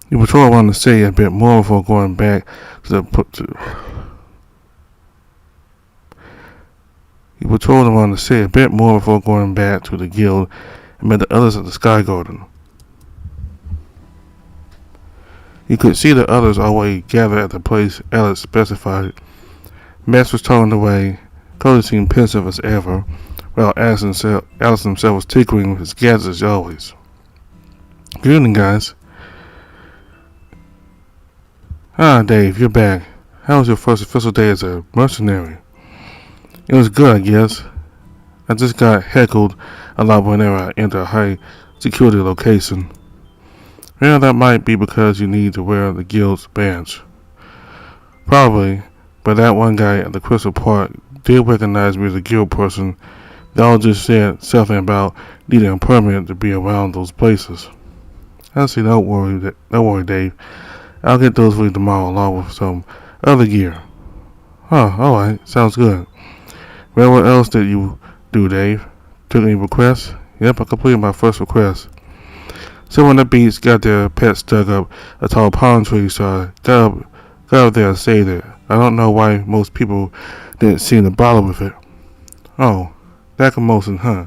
You were told around to say a bit more before going back to the You were told around to say a bit more before going back to the guild and met the others at the Sky Garden. You could see the others already gathered at the place Alice specified. Max was turned away. Cody seemed pensive as ever, while Alice himself was tinkering with his gadgets as always. Good evening, guys. Dave, you're back. How was your first official day as a mercenary? It was good, I guess. I just got heckled a lot whenever I enter a high security location. Yeah, that might be because you need to wear the guild's badge. Probably, but that one guy at the Crystal Park did recognize me as a guild person. They all just said something about needing a permit to be around those places. I see, don't worry, Dave. I'll get those for you tomorrow along with some other gear. Alright, sounds good. Well, what else did you do, Dave? Took any requests? Yep, I completed my first request. Someone on the beach got their pets dug up a tall palm tree, so I got up there and saved it. I don't know why most people didn't seem to bother with it. Oh, that commotion, huh?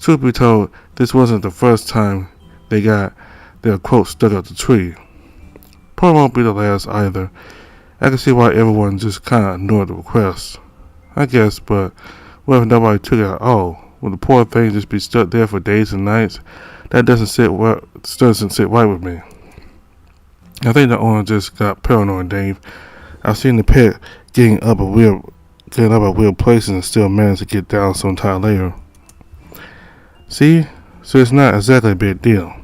Truth be told, this wasn't the first time they got their quote stuck up the tree. Probably won't be the last either. I can see why everyone just kinda ignored the request. I guess, but what if nobody took it at all? Will the poor thing just be stuck there for days and nights? That doesn't sit right with me. I think the owner just got paranoid, Dave. I've seen the pet getting up at weird places and still manage to get down sometime later. See? So it's not exactly a big deal.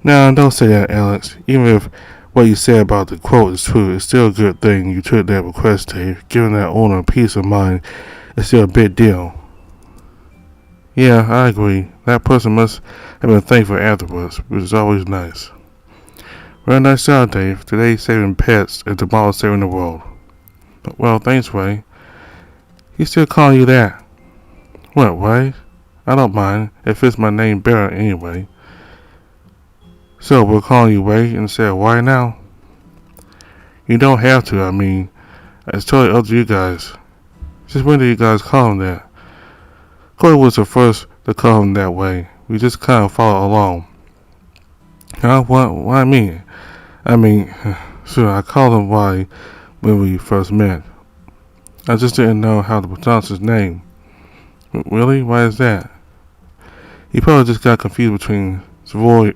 Now, don't say that, Alex. Even if what you said about the quote is true, it's still a good thing you took that request, Dave. Giving that owner peace of mind is still a big deal. Yeah, I agree. That person must have been thankful afterwards, which is always nice. Well, nice job, Dave. Today saving pets and tomorrow saving the world. Well, thanks, Ray. He's still calling you that. What, Ray? I don't mind. It fits my name better anyway. So, we're calling you Ray instead of why now? You don't have to, I mean, it's totally up to you guys. Since when did you guys call him that? Corey was the first to call him that way. We just kind of followed along. Huh? What I mean? Sure, I called him Y when we first met. I just didn't know how to pronounce his name. Really? Why is that? He probably just got confused between Savoyan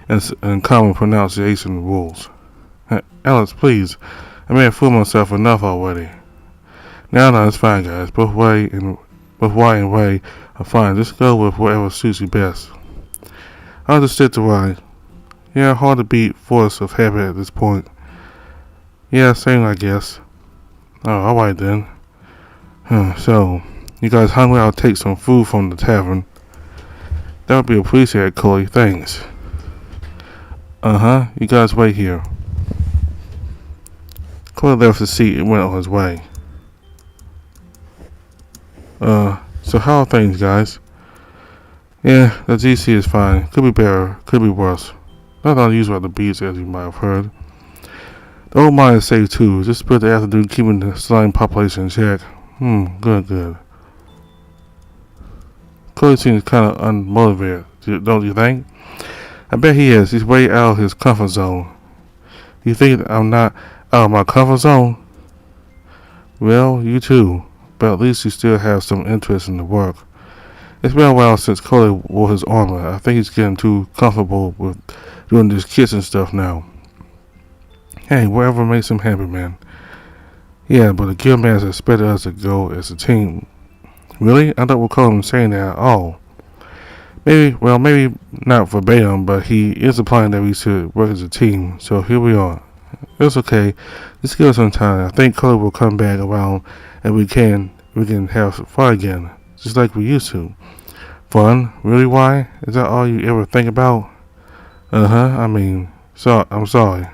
and common pronunciation rules. Alex, please. I may have fooled myself enough already. No, it's fine, guys. Both Y and Ray are fine. Just go with whatever suits you best. I'll just stick to Y. Yeah, hard to beat force of habit at this point. Yeah, same, I guess. Oh, alright then. So, you guys hungry? I'll take some food from the tavern. That would be appreciated, Chloe. Thanks. You guys wait here. Chloe left the seat and went on his way. So how are things, guys? Yeah, the GC is fine. Could be better, could be worse. Not unusual at the beach, as you might have heard. The old mine is safe too. Just spent the afternoon keeping the slime population in check. Good. Chloe seems kind of unmotivated, don't you think? I bet he is. He's way out of his comfort zone. You think I'm not out of my comfort zone? Well, you too. But at least you still have some interest in the work. It's been a while since Cody wore his armor. I think he's getting too comfortable with doing this kitchen stuff now. Hey, whatever makes him happy, man. Yeah, but the guild man has expected us to go as a team. Really? I don't recall him saying that at all. Maybe not verbatim, but he is implying that we should work as a team. So here we are. It's okay. Just give us some time. I think Cody will come back around and we can have some fun again, just like we used to. Fun? Really? Why? Is that all you ever think about? I'm sorry.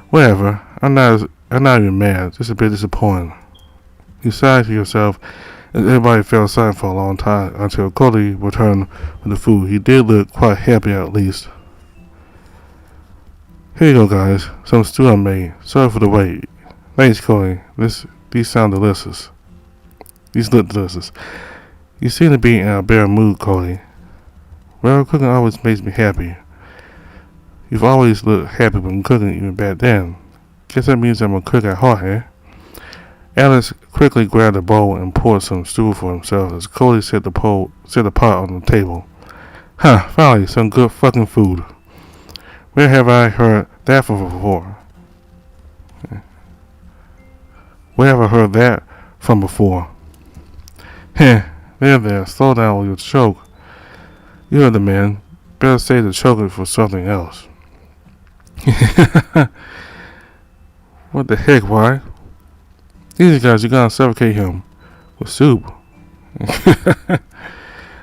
Whatever. I'm not even mad. Just a bit disappointed. You sighed to yourself, and everybody felt silent for a long time until Cody returned with the food. He did look quite happy, at least. Here you go, guys. Some stew I made. Sorry for the wait. Thanks, Cody. These sound delicious. These look delicious. You seem to be in a better mood, Cody. Well, cooking always makes me happy. You've always looked happy when cooking, even back then. Guess that means I'm a cook at heart, eh? Alex quickly grabbed a bowl and poured some stew for himself as Cody set the pot on the table. Finally, some good fucking food. Where have I heard that from before? Where have I heard that from before? There, slow down or you'll choke. You heard the man. Better save the choking for something else. What the heck, why? These guys, you're gonna suffocate him with soup. The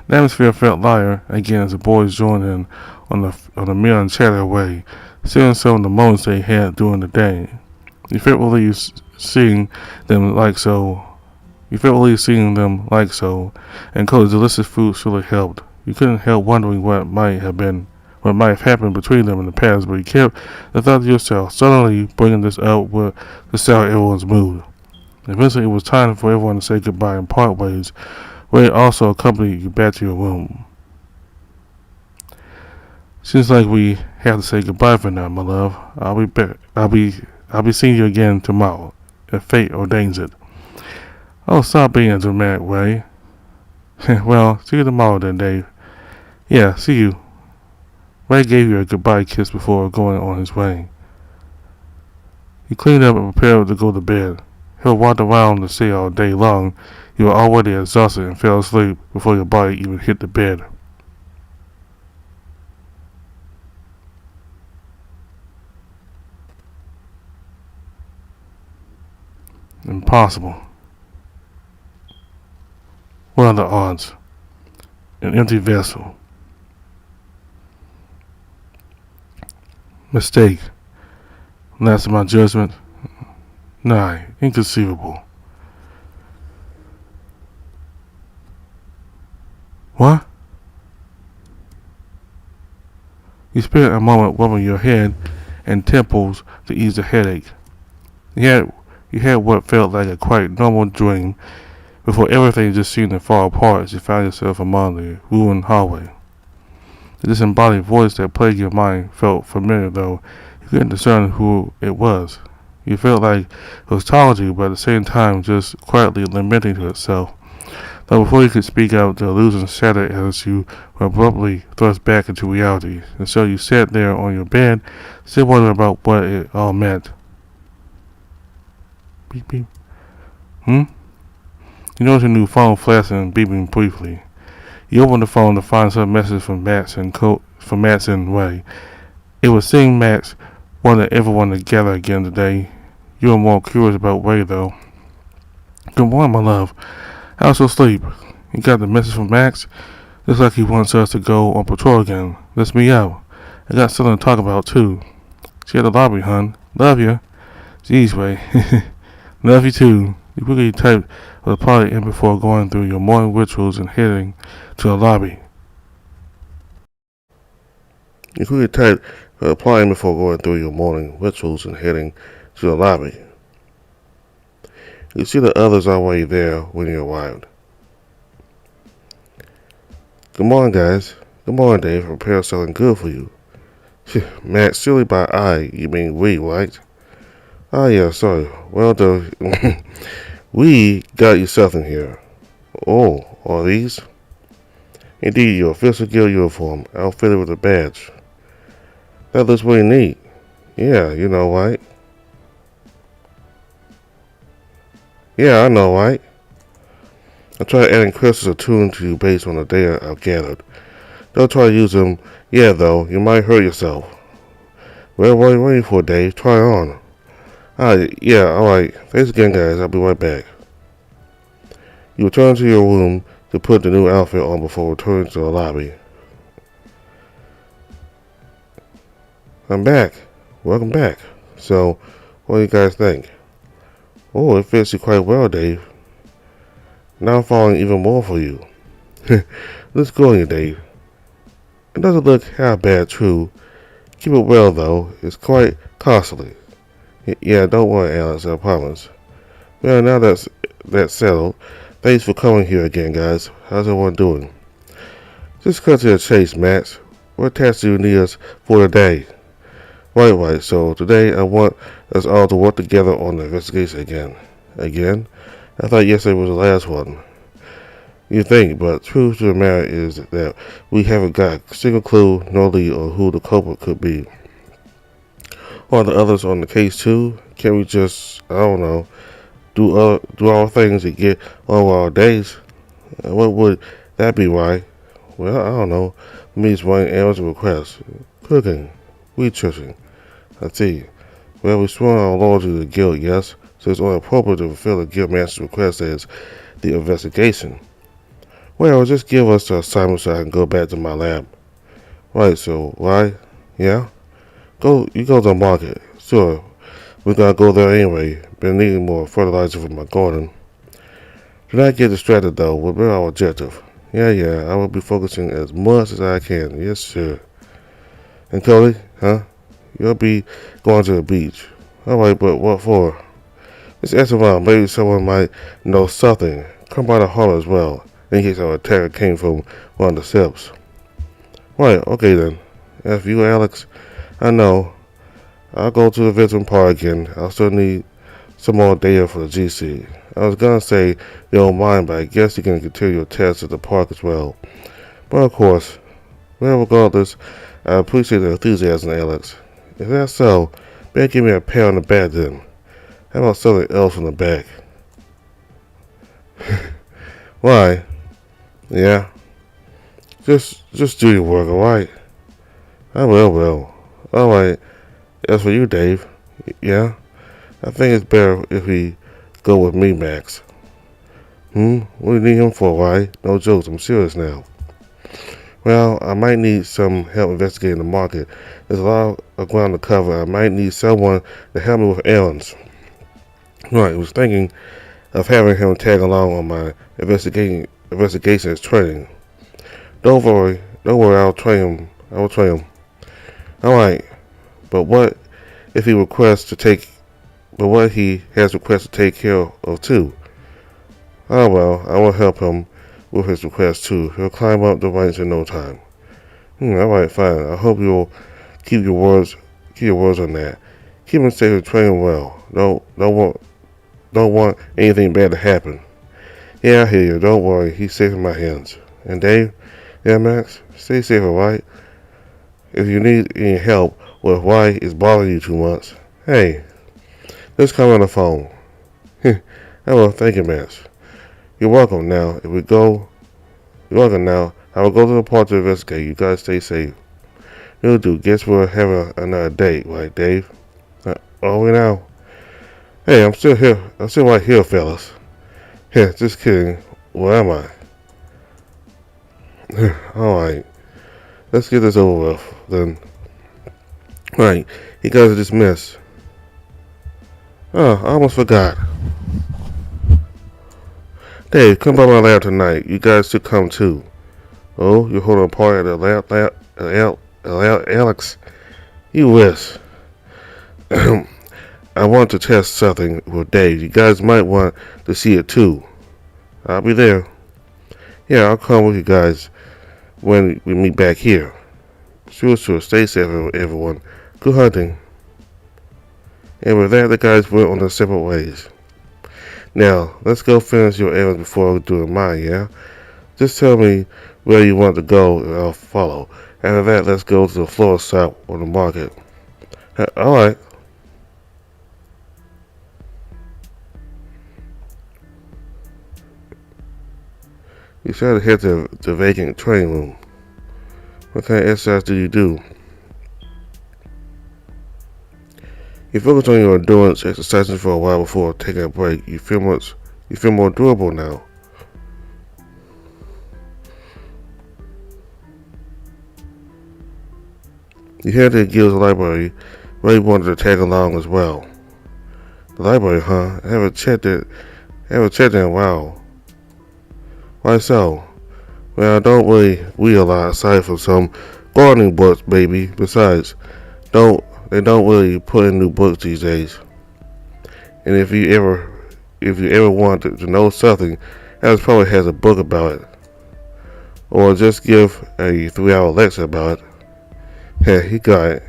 atmosphere felt lighter again as the boys joined in on the meal and chatted away, sharing some of the moments they had during the day. You felt relieved seeing them like so, and Cody's delicious food surely helped. You couldn't help wondering what might have happened between them in the past, but you kept the thought to yourself. Suddenly, bringing this up would sour everyone's mood. Eventually, it was time for everyone to say goodbye and part ways. Ray also accompanied you back to your room. Seems like we have to say goodbye for now, my love. I'll be seeing you again tomorrow, if fate ordains it. Oh, stop being a dramatic way. Well, see you tomorrow then, Dave. Yeah, see you. Ray gave you a goodbye kiss before going on his way. He cleaned up and prepared to go to bed. He'll walk around the city all day long. You were already exhausted and fell asleep before your body even hit the bed. Impossible. What are the odds? An empty vessel. Mistake. Last of my judgment. Nigh. Inconceivable. What? You spent a moment rubbing your head and temples to ease the headache. You had what felt like a quite normal dream before everything just seemed to fall apart as you found yourself among the ruined hallway. The disembodied voice that plagued your mind felt familiar, though you couldn't discern who it was. You felt like it was talking to you, but at the same time just quietly lamenting to itself. Though before you could speak out, the illusion shattered as you were abruptly thrust back into reality. And so you sat there on your bed, still wondering about what it all meant. Beep beep. You noticed your new phone flashing and beeping briefly. You opened the phone to find some message from Max and Ray. It was seeing Max wanted everyone to gather again today. You were more curious about Ray, though. Good morning, my love. How's your sleep? You got the message from Max? Looks like he wants us to go on patrol again. Let's meet out. I got something to talk about, too. See you at the lobby, hun. Love you. Jeez, Ray. Love you, too. You quickly typed the party in before going through your morning rituals and heading to the lobby. You quickly typed applying before going through your morning rituals and heading to the lobby. You see the others already there when you arrived. Good morning, guys. Good morning, Dave. Prepare something good for you. Matt, silly by I, you mean we, right? Ah, yeah, sorry. Well, we got you something here. Oh, are these? Indeed, your official guild uniform, outfitted with a badge. That looks really neat. Yeah, you know, right? Yeah, I know, right? I tried adding crystals attuned to you based on the data I've gathered. Don't try to use them yet, though. You might hurt yourself. Well, what are you waiting for, Dave? Try on. Yeah, alright. Thanks again, guys. I'll be right back. You return to your room to put the new outfit on before returning to the lobby. I'm back. Welcome back. So, what do you guys think? Oh, it fits you quite well, Dave. Now I'm falling even more for you. Let's go on you, Dave. It doesn't look half bad, true. Keep it well, though. It's quite costly. Yeah, don't worry, Alex, I promise. Well, now that's settled. Thanks for coming here again, guys. How's everyone doing? Just cut to the chase, Max. What tasks do you need us for today? Right. So today I want us all to work together on the investigation again. Again? I thought yesterday was the last one. You think, but truth to the matter is that we haven't got a single clue nor lead on who the culprit could be. Are the others on the case too? Can we just, I don't know, do our things and get on with our days? What would that be, right? Well, I don't know. Me is running errands and requests. Cooking. Researching. I see. Well, we sworn our loyalty to the guild, yes, so it's only appropriate to fulfill the guild master's request as the investigation. Well, just give us the assignment so I can go back to my lab. Right, so, why? Yeah? You go to the market. Sure. We're gonna go there anyway. Been needing more fertilizer for my garden. Do not get distracted though. We'll be our objective. Yeah, I will be focusing as much as I can. Yes, sir. And Cody, huh? You'll be going to the beach. Alright, but what for? Just ask around. Maybe someone might know something. Come by the hall as well, in case our attacker came from one of the steps. Right, okay then. As for you, Alex, I know. I'll go to the veteran park again. I'll still need some more data for the GC. I was gonna say you don't mind, but I guess you can continue your tests at the park as well. But of course, well, regardless, I appreciate the enthusiasm, Alex. If that's so, better give me a pat on the back then. How about something else on the back? Why? Yeah, just do your work, alright? I will. Alright, as for you, Dave, yeah? I think it's better if we go with me, Max. What do you need him for, right? No jokes, I'm serious now. Well, I might need some help investigating the market. There's a lot of ground to cover. I might need someone to help me with errands. Right, I was thinking of having him tag along on my investigations training. Don't worry, I'll train him. Alright, but what if he requests to take, but what he has requested to take care of too? Oh well, I will help him with his request too. He'll climb up the ranks in no time. Alright, fine. I hope you'll keep your words on that. Keep him safe and train him well. Don't want anything bad to happen. Yeah, I hear you. Don't worry. He's safe in my hands. And Dave? Yeah, Max? Stay safe, alright? If you need any help with why it's bothering you too much, hey, just call me on the phone. Well, thank you, Max. You're welcome. Now, I will go to the park to investigate. You guys stay safe. You'll do. Guess we'll have another date, right, Dave? Are we now? Hey, I'm still here. I'm still right here, fellas. Yeah, just kidding. Where am I? Alright. Let's get this over with, then. Right. You guys are dismissed. Oh, I almost forgot. Dave, come by my lab tonight. You guys should come too. Oh, you're holding a party at the lab, Alex. You wish. I want to test something with Dave. You guys might want to see it too. I'll be there. Yeah, I'll come with you guys when we meet back here. Sure. Stay safe, everyone. Good hunting. And with that, the guys went on their separate ways. Now, let's go finish your errands before we do mine, yeah? Just tell me where you want to go and I'll follow. After that, let's go to the floral shop on the market. Alright. You decided to head to the vacant training room. What kind of exercise do you do? You focus on your endurance, exercising for a while before taking a break. You feel more durable now. You head to the guild's library. Ray wanted to tag along as well. The library, huh? I haven't checked it in a while. Why so? Well, I don't really read a lot aside from some gardening books, baby. Besides, they don't really put in new books these days. And if you ever want to know something, Alex probably has a book about it. Or just give a 3-hour lecture about it. Yeah, he got it.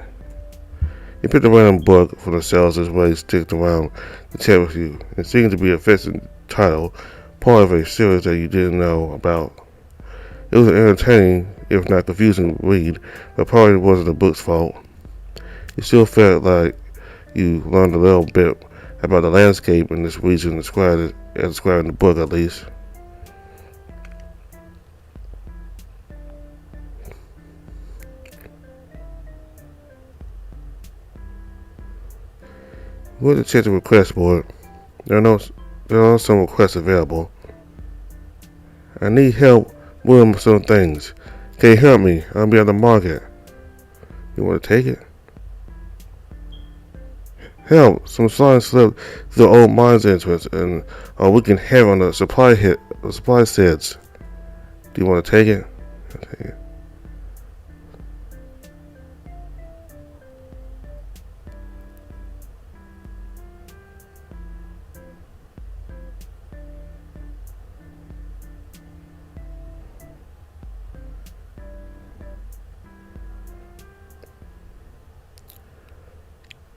He picked a random book from the shelves as well. He sticked around to chat with you. It seemed to be a festive title, part of a series that you didn't know about. It was an entertaining, if not confusing, read, but probably wasn't the book's fault. You still felt like you learned a little bit about the landscape in this region described in the book, at least. Go to check the request board. There are some requests available. I need help with some things. Can you help me? I'll be at the market. You want to take it? Help! Some signs slipped through the old mine's entrance, and we can have on the supply sheds. Do you want to take it? I'll take it.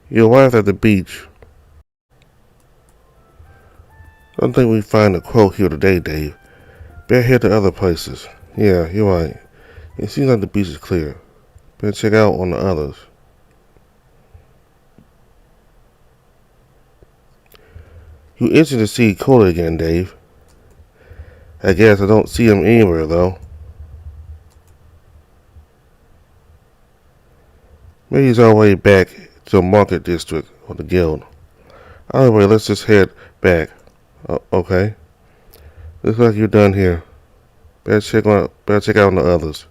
You arrived at the beach. Don't think we find a quote here today, Dave. Better head to other places. Yeah, you're right. It seems like the beach is clear. Better check out on the others. You itching to see Coda again, Dave. I guess I don't see him anywhere, though. Maybe he's all the way back to the market district or the guild. Anyway, let's just head back. Okay. Looks like you're done here. Better check out on the others.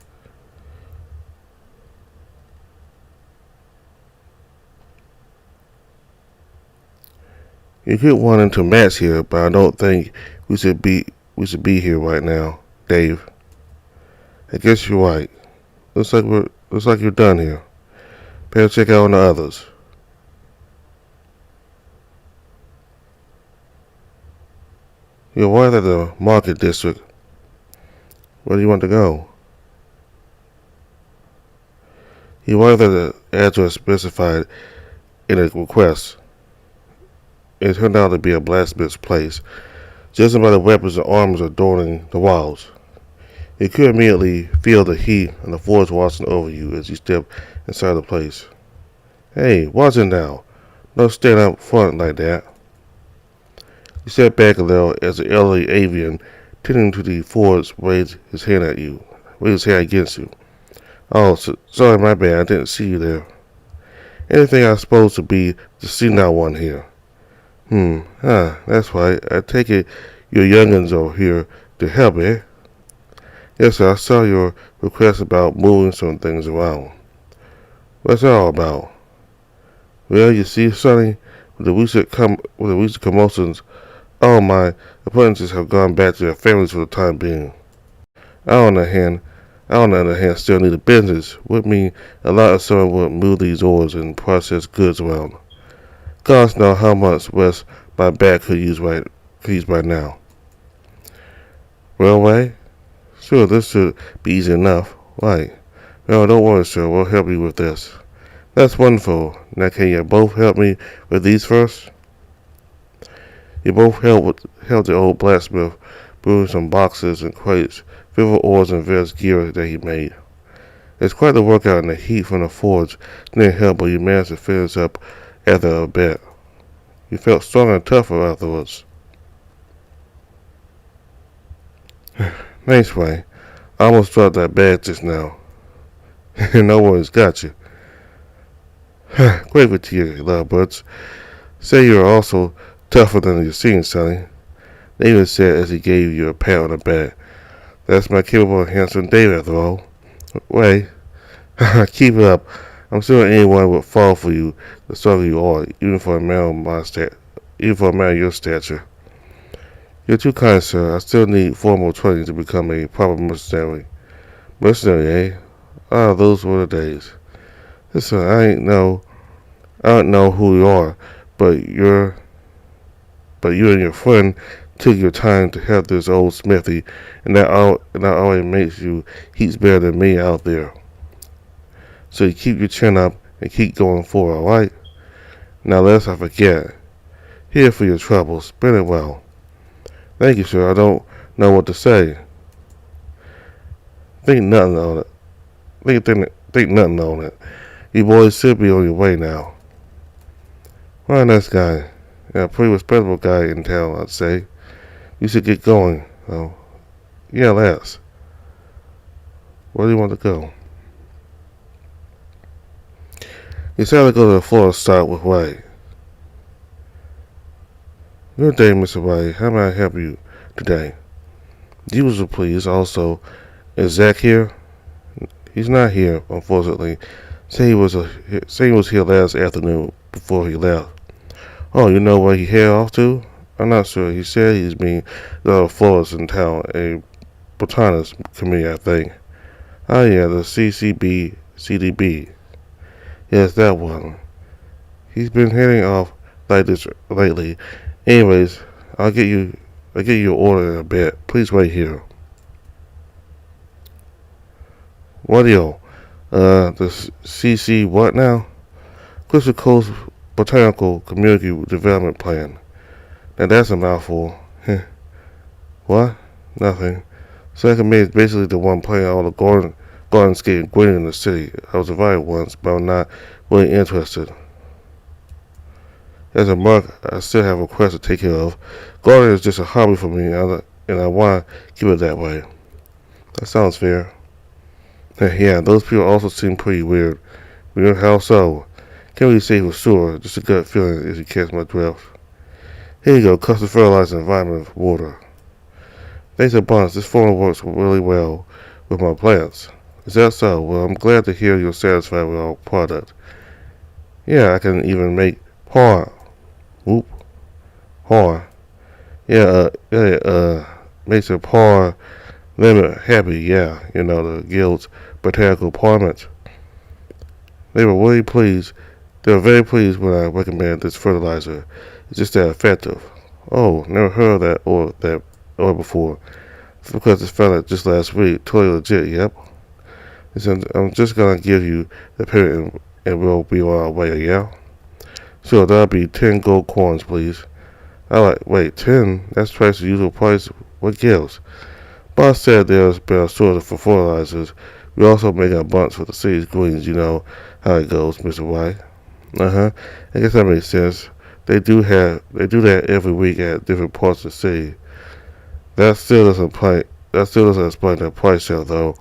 You could run into Matt's here, but I don't think we should be here right now, Dave. I guess you're right. Looks like you're done here. Better check out on the others. You're right at the market district. Where do you want to go? You arrived at the address specified in a request. It turned out to be a blacksmith's place, judging by the weapons and arms adorning the walls. You could immediately feel the heat and the force washing over you as you stepped inside the place. Hey, watch it now. No standing up front like that. You sat back a little as the elderly avian, tending to the forge, raised his hand against you. Oh, sorry, my bad. I didn't see you there. Anything I'm supposed to be the senile one here. That's right. I take it your young'uns are here to help, eh? Yes, sir. I saw your request about moving some things around. What's that all about? Well, you see, Sonny, with the recent commotions, all my apprentices have gone back to their families for the time being. I, on the other hand, still need a business. Would mean a lot of someone would move these orders and process goods around. Gods know how much rest my back could use right now. Railway? Sure, this should be easy enough. Right. No, don't worry, sir. We'll help you with this. That's wonderful. Now, can you both help me with these first? You both help the old blacksmith move some boxes and crates filled with oars and various gear that he made. It's quite the workout, and the heat from the forge didn't help, but you managed to finish up after a bit. You felt stronger and tougher afterwards. Thanks, Ray. I almost dropped that bag just now. No one's got you. Grateful to you, lovebirds. Say you're also tougher than you seem, Sonny. David said as he gave you a pat on the back. That's my capable and handsome David, after all. Ray, keep it up. I'm sure anyone would fall for you the stronger you are, even for a man of your stature. You're too kind, sir. I still need formal training to become a proper mercenary. Mercenary, eh? Ah, those were the days. Listen, I don't know who you are, but you and your friend took your time to help this old smithy, and that always makes you heaps better than me out there. So you keep your chin up and keep going forward, alright? Now lest I forget, here for your troubles. Spend it well. Thank you, sir. I don't know what to say. Think nothing on it. Think nothing on it. You boys should be on your way now. What a nice guy. Yeah, pretty respectable guy in town, I'd say. You should get going. Oh, yeah, let's. Where do you want to go? You decided to go to the floor to start with Ray. Good day, Mr. Ray. How may I help you today? Usual, please. Also, is Zach here? He's not here, unfortunately. Say he was here last afternoon before he left. Oh, you know where he headed off to? I'm not sure. He said he's being the florist in town, a botanist committee, I think. Oh yeah, the CDB. Yes, that one. He's been heading off like this lately. Anyways, I'll get you your order in a bit. Please wait here. What deal? The CC what now? Crystal Coast Botanical Community Development Plan. Now that's a mouthful. What? Nothing. Second mate is basically the one playing all the garden skate and grading in the city. I was invited once, but I'm not really interested. As a monk, I still have requests to take care of. Gardening is just a hobby for me, and I want to keep it that way. That sounds fair. Yeah, those people also seem pretty weird. Weird? How so? Can't really say for sure, just a gut feeling if you catch my drift. Here you go, custom fertilizer and vitamin water. Thanks a bunch, this formula works really well with my plants. Is that so? Well, I'm glad to hear you're satisfied with our product. Yeah, I can even make par. Whoop. Par. Makes a par limit happy, yeah. You know, the guild's botanical parliament. They were really pleased. They were very pleased when I recommended this fertilizer. It's just that effective. Oh, never heard of that oil before. It's because it found it just last week. Totally legit, yep. Listen, I'm just gonna give you the payment and we'll be on our way, yeah? Sure, that'll be 10 gold coins, please. Wait, 10? That's twice the usual price. What gives? Boss said there's been a shortage for fertilizers. We're also making a bunch for the city's greens, you know how it goes, Mr. White. Uh-huh. I guess that makes sense. They do that every week at different parts of the city. That still doesn't explain the price there, though.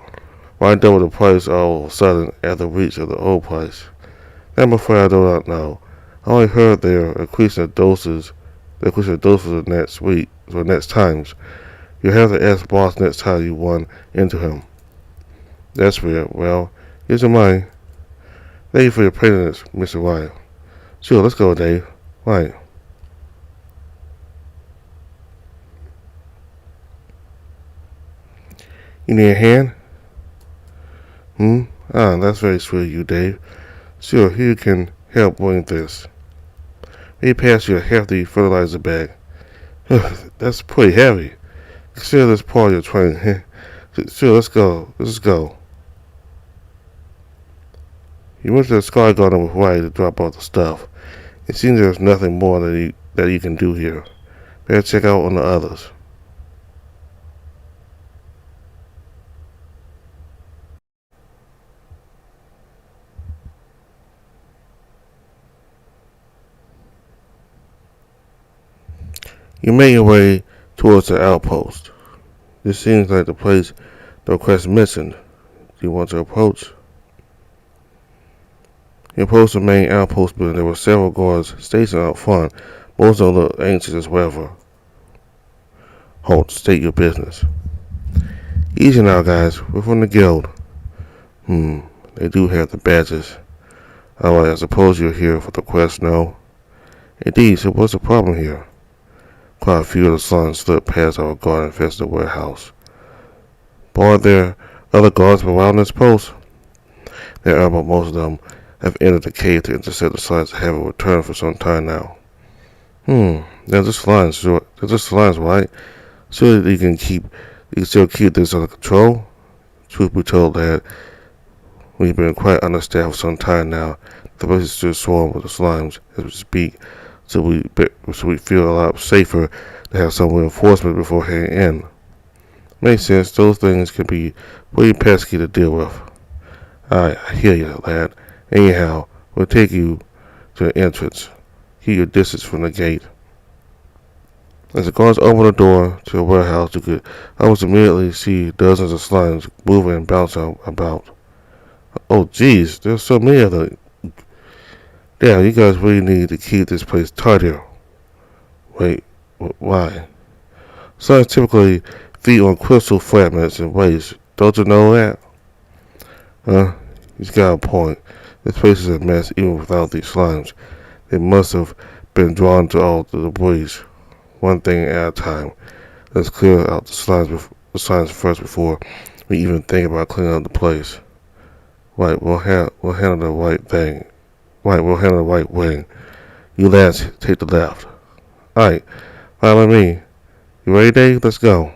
Why double the price all of a sudden at the reach of the old price? I'm afraid I do not know. I only heard they're increasing the doses the next week, or next times. You'll have to ask boss next time you run into him. That's weird. Well, here's your money. Thank you for your patronage, Mr. White. Sure, let's go, Dave. Right. You need a hand? Ah, that's very sweet of you, Dave. Sure, here you can help bring this. Let me pass you a hefty fertilizer bag. That's pretty heavy. Consider this part of your training. Sure, let's go. Let's go. You went to the Sky Garden with White to drop off the stuff. It seems there's nothing more that you can do here. Better check out on the others. You make your way towards the outpost. This seems like the place the request mentioned. Do you want to approach? You approach the main outpost building. There were several guards stationed out front. Most of them looked anxious as ever. Halt, state your business. Easy now, guys. We're from the guild. They do have the badges. Alright, I suppose you're here for the quest, no? Indeed, so what's the problem here? Quite a few of the sons slipped past our guard and infested the warehouse. But are there other guards around this post? There are, but most of them have entered the cave to intercept the signs that haven't returned for some time now. They're just lines, sure. They're just lines, right? Surely you can still keep this under control? Truth be told, lad, we've been quite understaffed for some time now. The place is still swarmed with the slimes as we speak, so we feel a lot safer to have some reinforcement before heading in. Makes sense. Those things can be pretty pesky to deal with. I hear you, lad. Anyhow, we'll take you to the entrance. Keep your distance from the gate. As the guards opened the door to the warehouse, you could almost immediately see dozens of slimes moving and bouncing about. Oh, geez, there's so many of them. Damn, you guys really need to keep this place tidier. Wait, why? Slimes typically feed on crystal fragments and waste. Don't you know that? He's got a point. This place is a mess even without these slimes. They must have been drawn to all the debris. One thing at a time. Let's clear out the slimes first before we even think about cleaning up the place. Right, we'll handle the right thing. Right, we'll handle the right wing. You lads take the left. Alright, follow me. You ready, Dave? Let's go.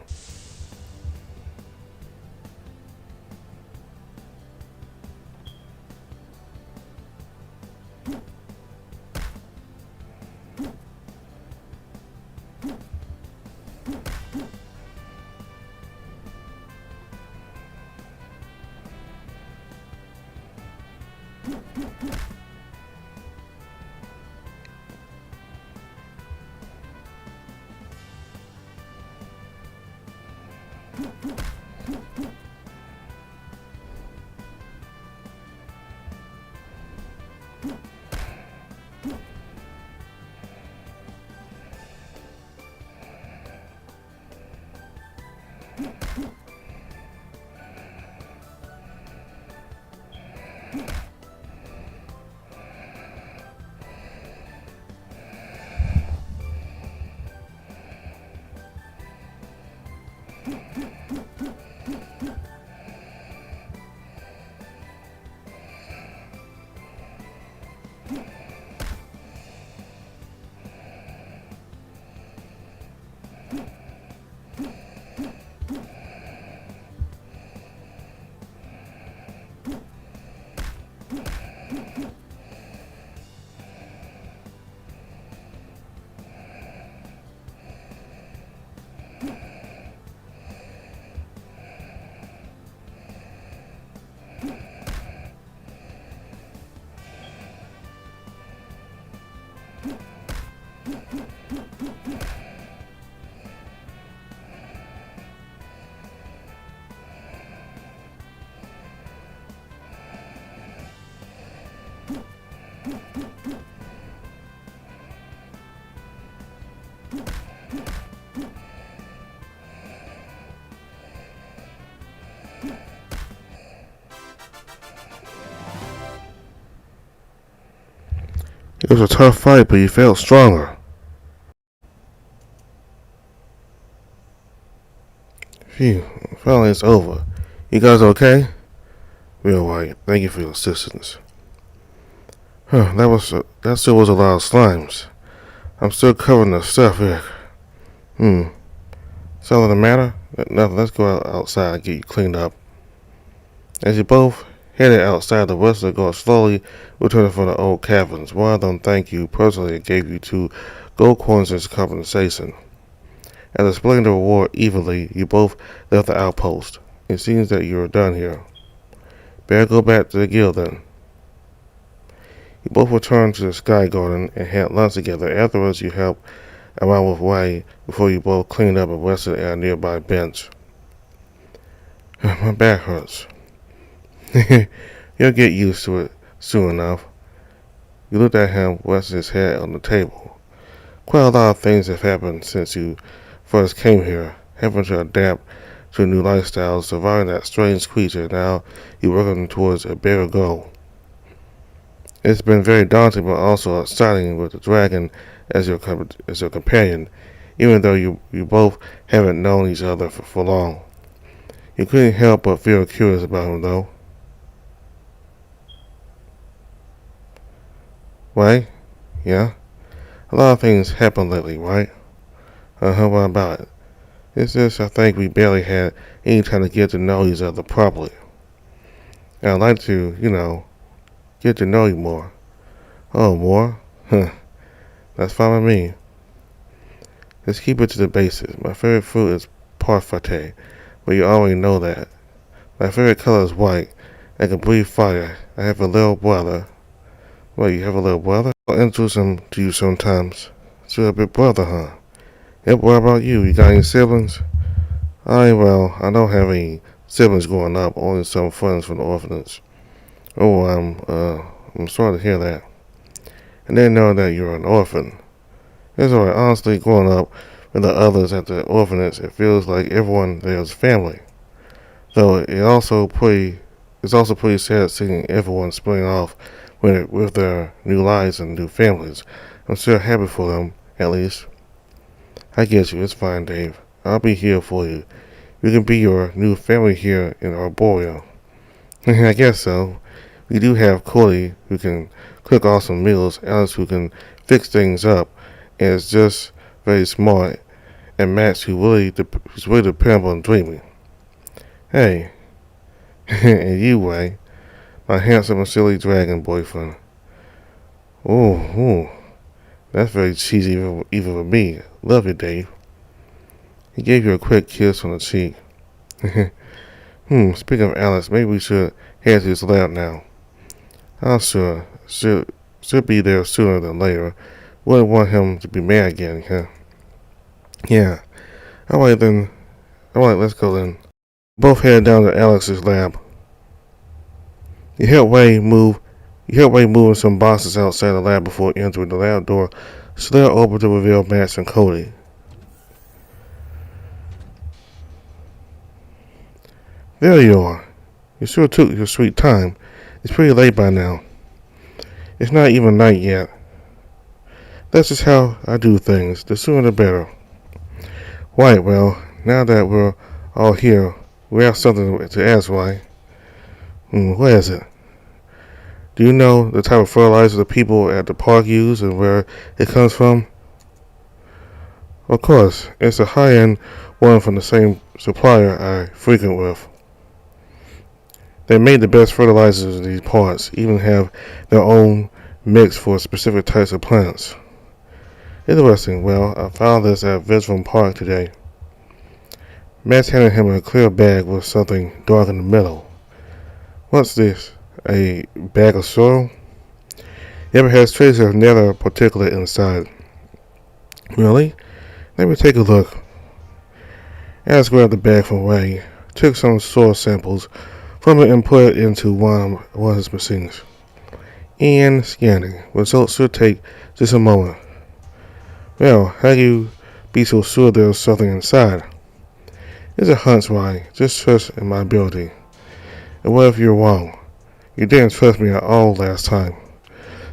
It was a tough fight, but you felt stronger. Phew, finally it's over. You guys okay? Real white, thank you for your assistance. That still was a lot of slimes. I'm still covering the stuff here. Something the matter? Nothing, let's go outside and get you cleaned up. As you both headed outside, the rest of the guards slowly returning from the old caverns. One of them thanked you personally and gave you 2 gold coins as compensation. After splitting the reward evenly, you both left the outpost. It seems that you are done here. Better go back to the guild then. You both returned to the Sky Garden and had lunch together. Afterwards, you helped around with Wei before you both cleaned up and rested at a nearby bench. My back hurts. You'll get used to it soon enough. You looked at him, resting his head on the table. Quite a lot of things have happened since you first came here. Having to adapt to a new lifestyle, surviving that strange creature. Now you're working towards a bigger goal. It's been very daunting, but also exciting with the dragon as your companion, even though you both haven't known each other for long. You couldn't help but feel curious about him, though. Right? Yeah? A lot of things happened lately, right? What about it? It's just I think we barely had any time to get to know each other properly. And I'd like to, get to know you more. Oh, more? That's fine with me. Let's keep it to the basics. My favorite fruit is parfait, but you already know that. My favorite color is white. I can breathe fire. I have a little brother. Well, you have a little brother? I'll introduce him to you sometimes. So you're a big brother, huh? Yep, what about you? You got any siblings? Well, I don't have any siblings growing up, only some friends from the orphanage. Oh, I'm sorry to hear that. I didn't know that you're an orphan. It's alright, honestly, growing up with the others at the orphanage, it feels like everyone there is family. Though it's also pretty sad seeing everyone splitting off with their new lives and new families. I'm still happy for them, at least. I get you, it's fine, Dave. I'll be here for you. We can be your new family here in Arboreal. I guess so. We do have Cody, who can cook awesome meals, Alice, who can fix things up, and is just very smart, and Max, who's really dependable and dreamy. Hey, and you, Wei, my handsome and silly dragon boyfriend. Ooh, that's very cheesy even for me. Love you, Dave. He gave you a quick kiss on the cheek. Speaking of Alice, maybe we should head to his lab now. Oh, sure. Should be there sooner than later. Wouldn't want him to be mad again, huh? Yeah. Alright then. Alright, let's go then. Both headed down to Alex's lab. He helped Ray moving some boxes outside the lab before entering the lab door slid open to reveal Max and Cody. There you are. You sure took your sweet time. It's pretty late by now. It's not even night yet. That's just how I do things. The sooner the better. Right, well, now that we're all here, we have something to ask, right? What is it? Do you know the type of fertilizer the people at the park use and where it comes from? Of course, it's a high-end one from the same supplier I frequent with. They made the best fertilizers in these parts, even have their own mix for specific types of plants. Interesting. Well, I found this at Visram Park today. Max handed him a clear bag with something dark in the middle. What's this? A bag of soil? It has traces of nether particulate inside. Really? Let me take a look. Alex grabbed the bag from Ray, took some soil samples from it and put it into one of his machines. And scanning. Results should take just a moment. Well, how do you be so sure there's something inside? It's a hunch, Ryan. Just trust in my ability. And what if you're wrong? You didn't trust me at all last time.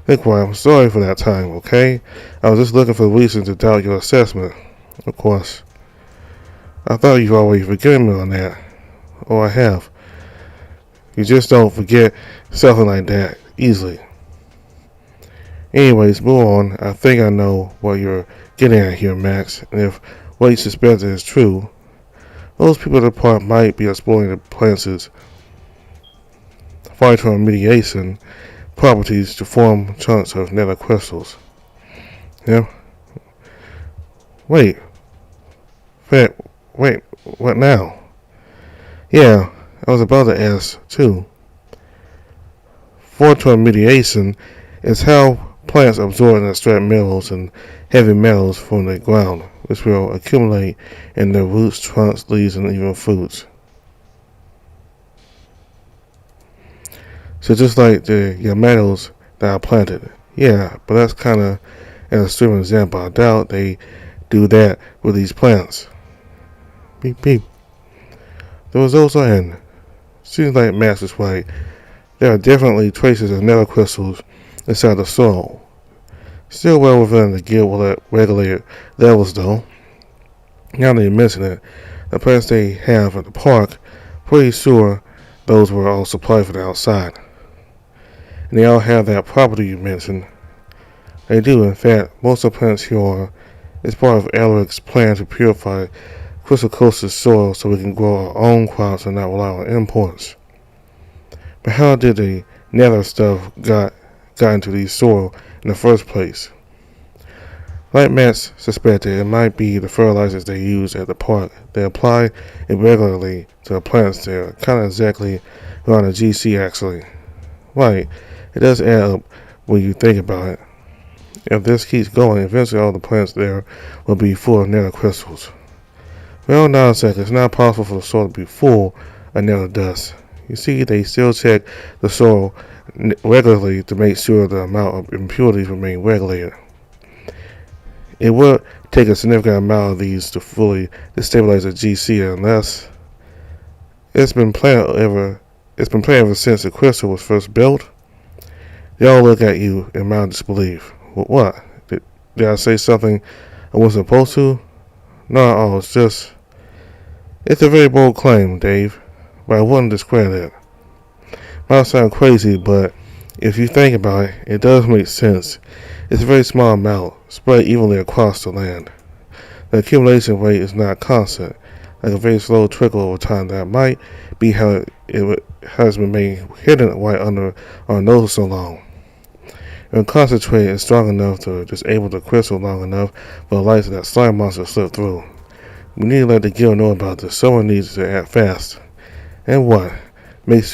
Look, Ryan, I'm sorry for that time, okay? I was just looking for reasons to doubt your assessment. Of course. I thought you've already forgiven me on that. Oh, I have. You just don't forget something like that easily. Anyways, move on. I think I know what you're getting at here, Max. And if what you suspect is true, those people at the park might be exploring the plants' phytoremediation properties to form chunks of nether crystals. Yeah? Wait, what now? Yeah, I was about to ask, too. Phytoremediation is how plants absorb and extract minerals and heavy metals from the ground, which will accumulate in their roots, trunks, leaves, and even fruits. So just like the metals that I planted. Yeah, but that's kind of an extreme example. I doubt they do that with these plants. Beep, beep. The results are in. Seems like Max is right. There are definitely traces of nether crystals inside the soil. Still well within the guild regulated levels though. Now that you mention it, the plants they have at the park, pretty sure those were all supplied from the outside. And they all have that property you mentioned. They do, in fact. Most of the plants here is part of Alaric's plan to purify Crystal Coast's soil so we can grow our own crops and not rely on imports. But how did the nether stuff got into the soil in the first place? Like Max suspected, it might be the fertilizers they use at the park. They apply it regularly to the plants there, kind of exactly around the GC actually. Right, it does add up when you think about it. If this keeps going, eventually all the plants there will be full of nether crystals. Well, now a second, it's not possible for the soil to be full of nether dust. You see, they still check the soil regularly to make sure the amount of impurities remain regulated. It would take a significant amount of these to fully destabilize the GC unless it's been planned ever since the crystal was first built. They all look at you in mild disbelief. What? Did I say something I wasn't supposed to? No, it's a very bold claim, Dave, but I wouldn't discredit it. Might sound crazy, but if you think about it, it does make sense. It's a very small amount, spread evenly across the land. The accumulation rate is not constant, like a very slow trickle over time. That might be how it has remained hidden right under our nose so long. When concentrated is strong enough to disable the crystal long enough for the lights of that slime monster to slip through. We need to let the guild know about this. Someone needs to act fast. And what? Make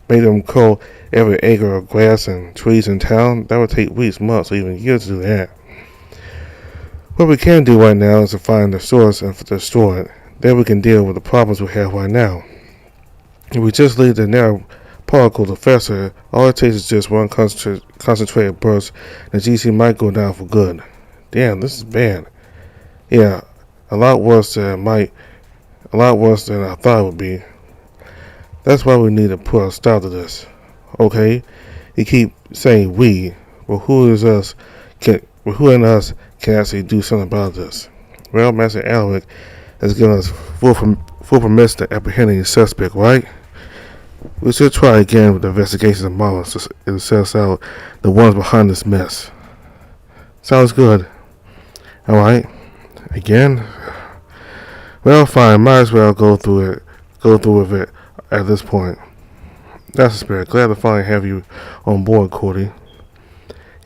them cull every acre of grass and trees in town? That would take weeks, months, or even years to do that. What we can do right now is to find the source and destroy it. Then we can deal with the problems we have right now. If we just leave the narrow particle to fester, all it takes is just one concentrated burst, and the GC might go down for good. Damn, this is bad. Yeah, a lot worse than I thought it would be. That's why we need to put a stop to this. Okay? You keep saying we, but who in us can actually do something about this? Well, Master Alec has given us full permission to apprehend the suspect, right? We should try again with the investigations of Marlins and suss out the ones behind this mess. Sounds good. Alright. Again? Well, fine. Might as well go through with it at this point. That's the spirit. Glad to finally have you on board, Cordy.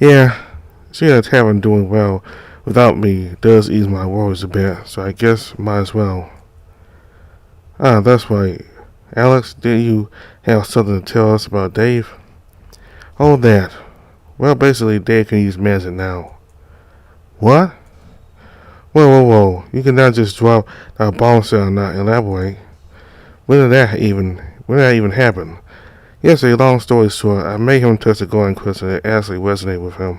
Yeah, seeing the tavern doing well without me does ease my worries a bit, so I guess might as well. Ah, that's right. Alex, didn't you have something to tell us about Dave? Oh, that. Well, basically, Dave can use magic now. What? Whoa. You cannot just drop a bombshell and not elaborate. When did that even happen? Yes, a long story short, I made him touch the golden crystal and it actually resonated with him.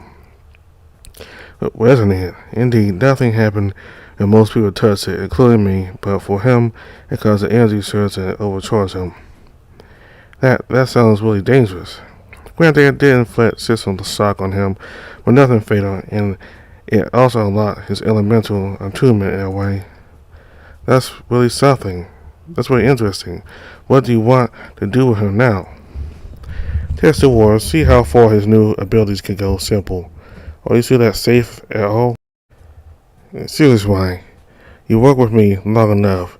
Resonate? Indeed, nothing happened when most people touched it, including me, but for him, it caused the energy surge and overcharged him. That sounds really dangerous. Granted, it did inflict system shock on him, but nothing fatal, and it also unlocked his elemental attunement in a way. That's really something. That's really interesting. What do you want to do with him now? Test the waters, see how far his new abilities can go. Simple. Are you sure that's safe at all? Seriously, Ryan, you work with me long enough.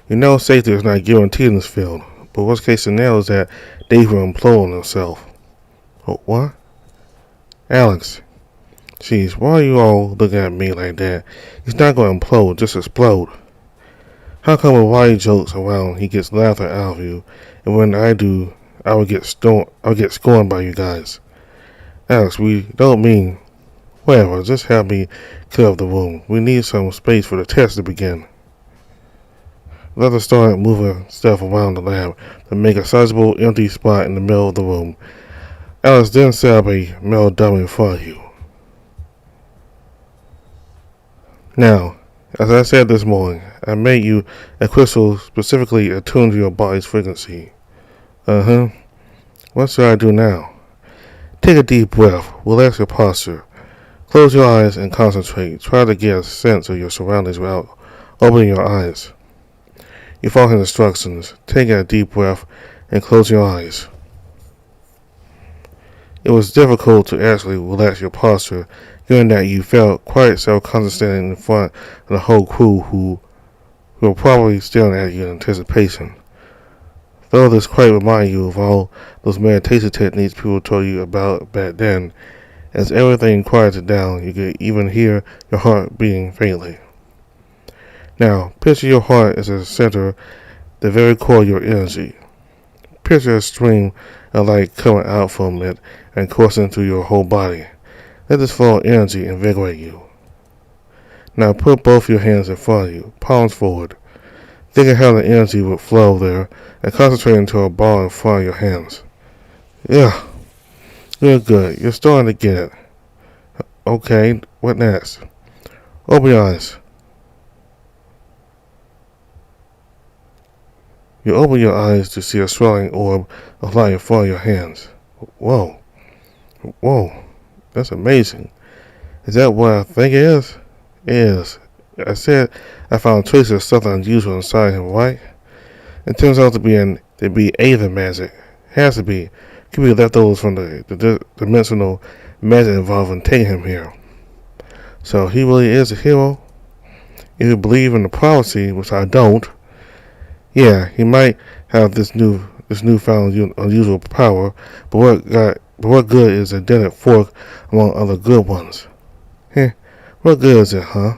You know safety is not guaranteed in this field, but worst case scenario is that Dave will implode on himself. Oh, what? Alex. Jeez, why are you all looking at me like that? He's not going to implode, just explode. How come when Wally jokes around, he gets laughter out of you, and when I do, I would get scorned by you guys? Alex, we don't mean... Whatever, just help me clear up the room. We need some space for the test to begin. Let us start moving stuff around the lab to make a sizable empty spot in the middle of the room. Alex then set up a metal dummy in front of you. Now, as I said this morning, I made you a crystal specifically attuned to your body's frequency. What should I do now? Take a deep breath, relax your posture. Close your eyes and concentrate. Try to get a sense of your surroundings without opening your eyes. You follow his instructions. Take a deep breath and close your eyes. It was difficult to actually relax your posture, given that you felt quite self-conscious standing in front of the whole crew who were probably staring at you in anticipation. Though this quite reminded you of all those meditation techniques people told you about back then. As everything quieted down, you could even hear your heart beating faintly. Now, picture your heart as a center, the very core of your energy. Picture a stream of light coming out from it and coursing through your whole body. Let this flow of energy invigorate you. Now put both your hands in front of you, palms forward. Think of how the energy would flow there and concentrate into a ball in front of your hands. Yeah. You're good. You're starting to get it. Okay, what next? Open your eyes. You open your eyes to see a swirling orb of light in front of your hands. Whoa. That's amazing. Is that what I think it is? It is. I said I found traces of something unusual inside him, right? It turns out to be Aether magic. Has to be. Could be leftovers from the dimensional magic involved in taking him here. So he really is a hero? If you believe in the prophecy, which I don't, yeah, he might have this newfound unusual power, but what good is a dented fork among other good ones? What good is it, huh?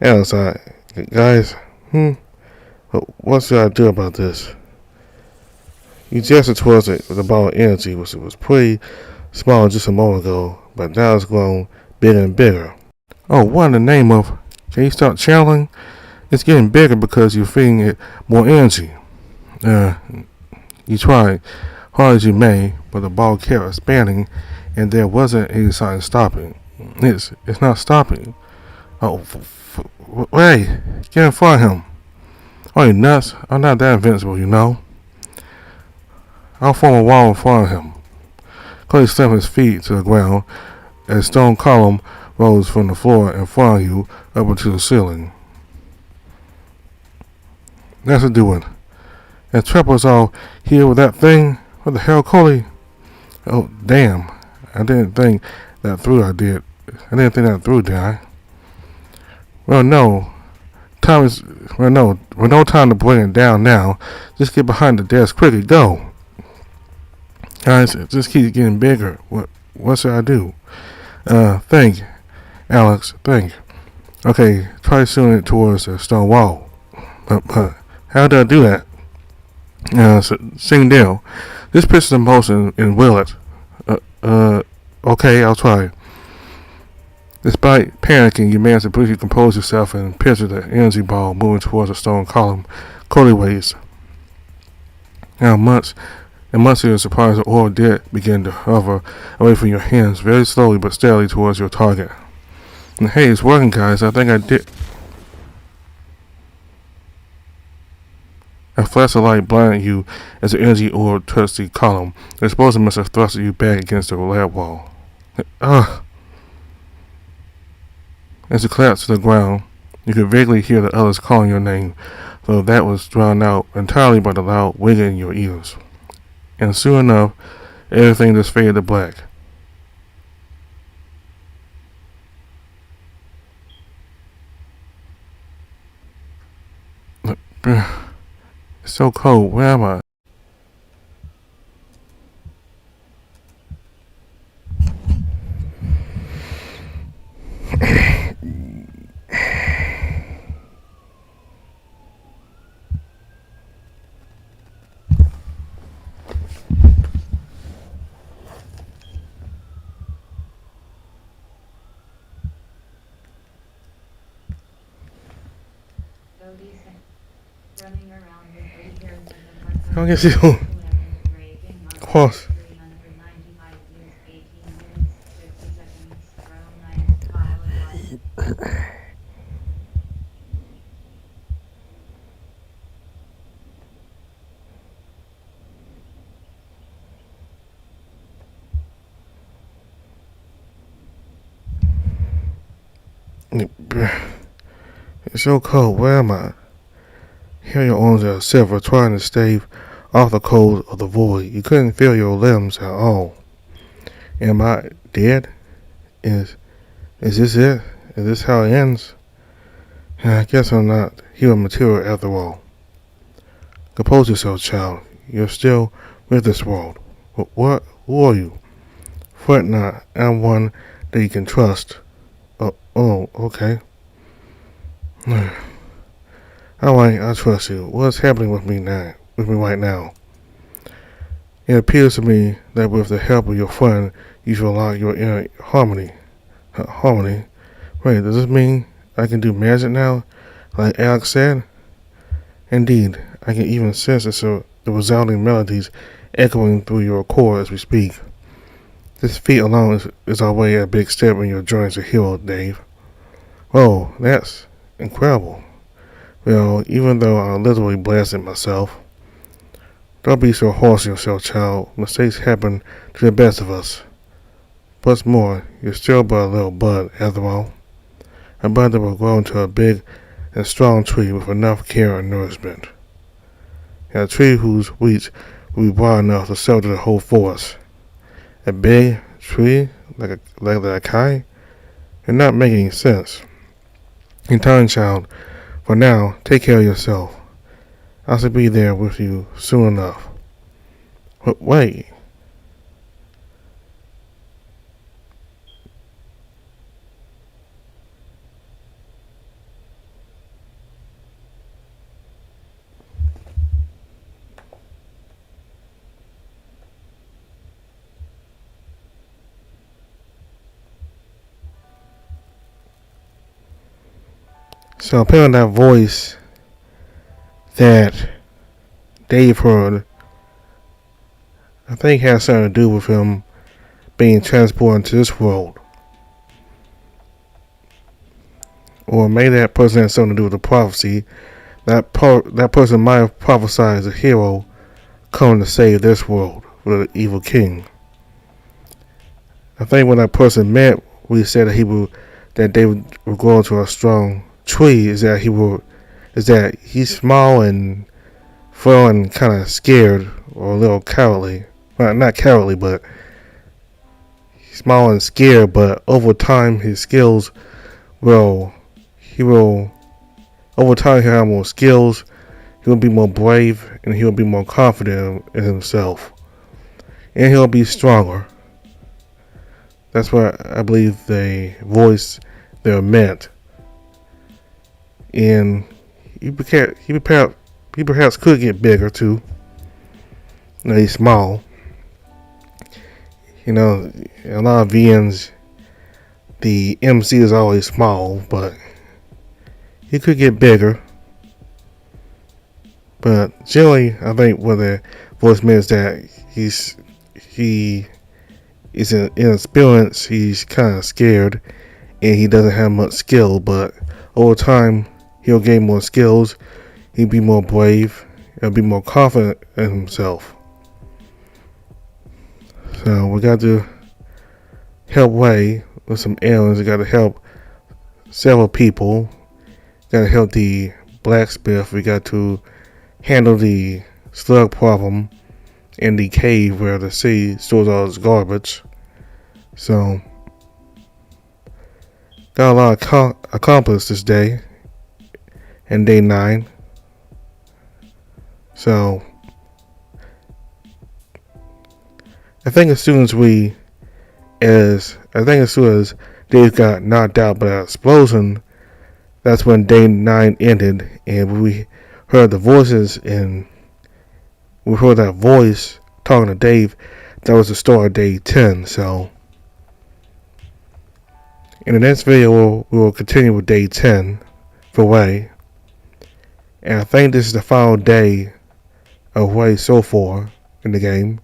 Alex, guys, what should I do about this? You gestured towards the ball of energy, which was pretty small just a moment ago, but now it's grown bigger and bigger. Oh, what in the name of... Can you stop channeling? It's getting bigger because you're feeding it more energy. Uh, you try hard as you may, but the ball kept expanding, and there wasn't any sign stopping. It's not stopping. Oh, hey, get in front of him. Oh, you nuts? I'm not that invincible, you know. I'll form a wall in front of him. Clay slammed his feet to the ground. A stone column rose from the floor in front of you up into the ceiling. That's a doing. And Trevor's all here with that thing? What the hell, Coley? Oh, damn. I didn't think that through, I did. I didn't think that through, did I? Well, no. No time to bring it down now. Just get behind the desk quickly, go. Guys, it just keeps getting bigger. What should I do? Think, Alex, think. Okay, try shooting it towards the stone wall. But how do I do that? Sing deal. Just pitch the motion and will it. Okay, I'll try. Despite panicking, you manage to briefly compose yourself and picture the energy ball moving towards the stone column. Cody waits. Now, months to your surprise, the orb did begin to hover away from your hands, very slowly but steadily towards your target. And hey, it's working, guys. I think I did. A flash of light blinded you as the energy orb touched the column. The explosion must have thrusted you back against the lab wall. As you collapsed to the ground, you could vaguely hear the others calling your name, though that was drowned out entirely by the loud wiggling in your ears. And soon enough, everything just faded to black. It's so cold. Where am I? I guess you. Of course. It's so cold. Where am I? Here your arms are silver, trying to stave off the cold of the void. You couldn't feel your limbs at all. Am I dead? Is this it? Is this how it ends? I guess I'm not human material after all. Compose yourself, child. You're still with this world. What? Who are you? Fret not. I'm one that you can trust. Okay. Alright, I trust you. What's happening with me right now? It appears to me that with the help of your friend, you shall allow your inner harmony. Harmony? Wait, does this mean I can do magic now? Like Alex said? Indeed, I can even sense the resounding melodies echoing through your core as we speak. This feat alone is already a big step in your journey as a hero, Dave. Oh, that's incredible. Well, even though I literally blasted myself, don't be so harsh on yourself, child. Mistakes happen to the best of us. What's more, you're still but a little bud, after all. A bud that will grow into a big and strong tree with enough care and nourishment. And a tree whose roots will be broad enough to shelter the whole forest. A big tree like a kite? You're not making sense. In time, child. For now, take care of yourself. I shall be there with you soon enough. But wait. So apparently that voice that Dave heard, I think has something to do with him being transported into this world. Or maybe that person has something to do with the prophecy. That person might have prophesied as a hero coming to save this world with an evil king. I think when that person met, we said that they would grow into a strong tree. Is that he's small and frail and kind of scared or a little cowardly. Well, not cowardly, but he's small and scared. But over time, his skills will over time he'll have more skills. He'll be more brave and he'll be more confident in himself, and he'll be stronger. That's what I believe the voice they're meant. And he perhaps could get bigger too. He's small. A lot of VNs, the MC is always small, but he could get bigger. But generally, I think what the voice means that he is inexperienced, he's kind of scared, and he doesn't have much skill. But over time, he'll gain more skills. He'll be more brave. He'll be more confident in himself. So we got to help Ray with some errands. We got to help several people. Got to help the blacksmith. We got to handle the slug problem in the cave where the city stores all its garbage. So got a lot accomplished this day and day 9. So I think as soon as Dave got knocked out by that explosion, that's when day 9 ended, and we heard the voices, and we heard that voice talking to Dave. That was the start of day 10. So in the next video, we will continue with day 10 for Ray, and I think this is the final day of Ray so far in the game.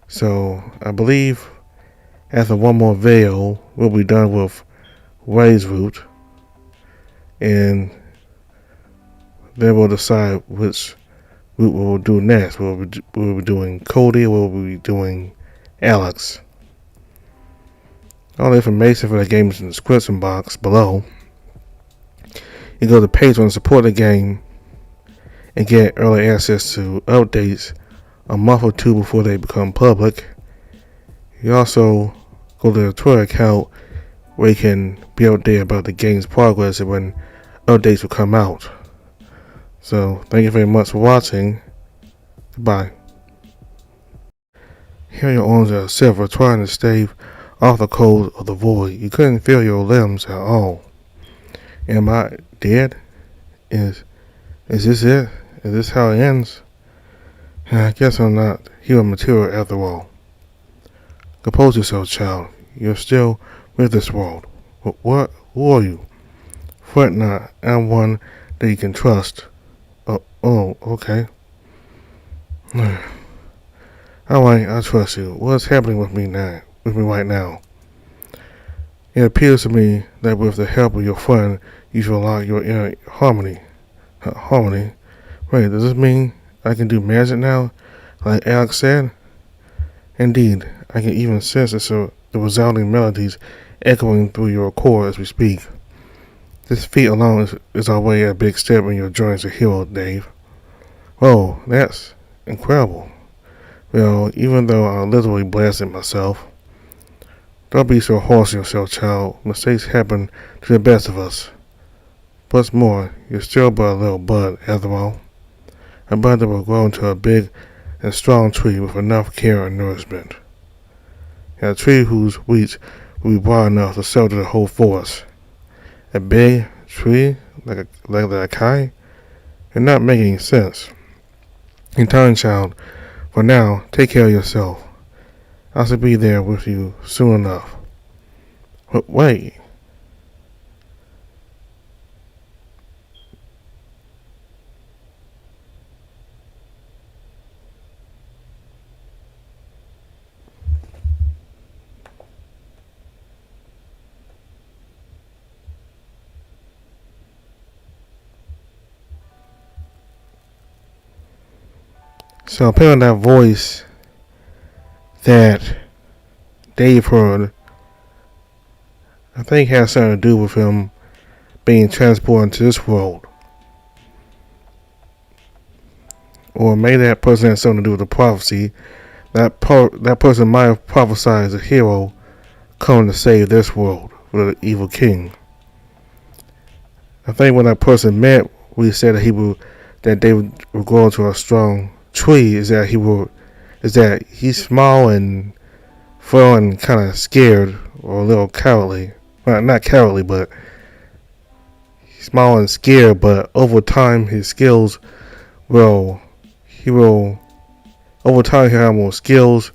So I believe after one more video, we'll be done with Ray's route, and then we'll decide which route we'll do next. We'll be doing Cody, or we'll be doing Alex. All the information for the game is in the description box below. You go to Patreon and support the game and get early access to updates a month or 2 before they become public. You also go to the Twitter account where you can be updated about the game's progress and when updates will come out. So thank you very much for watching. Goodbye. Here your arms are severed, trying to stave off the cold of the void. You couldn't feel your limbs at all. Am I dead? Is this it? Is this how it ends? I guess I'm not human material after all. Compose yourself, child. You're still with this world. What? Who are you? Fret not. I'm one that you can trust. Oh, okay. Alright, I trust you. What's happening with me right now? It appears to me that with the help of your friend, you shall unlock your inner harmony. Harmony? Wait, does this mean I can do magic now, like Alex said? Indeed, I can even sense the resounding melodies echoing through your core as we speak. This feat alone is already a big step in your journey as a hero, Dave. Whoa, that's incredible. Well, even though I literally blasted myself, don't be so harsh on yourself, child. Mistakes happen to the best of us. What's more, you're still but a little bud, after all. A bud that will grow into a big and strong tree with enough care and nourishment. And a tree whose roots will be broad enough to shelter the whole forest. A big tree like a kite? You're not making sense. In time, child, for now, take care of yourself. I shall be there with you soon enough. Wait. So apparently that voice that Dave heard, I think has something to do with him being transported into this world. Or maybe that person has something to do with the prophecy. That person might have prophesied a hero coming to save this world with an evil king. I think when that person met, we said that they would grow into a strong tree. Is that he's small and frail and kind of scared or a little cowardly. Well, not cowardly, but he's small and scared. But over time, his skills will over time he'll have more skills.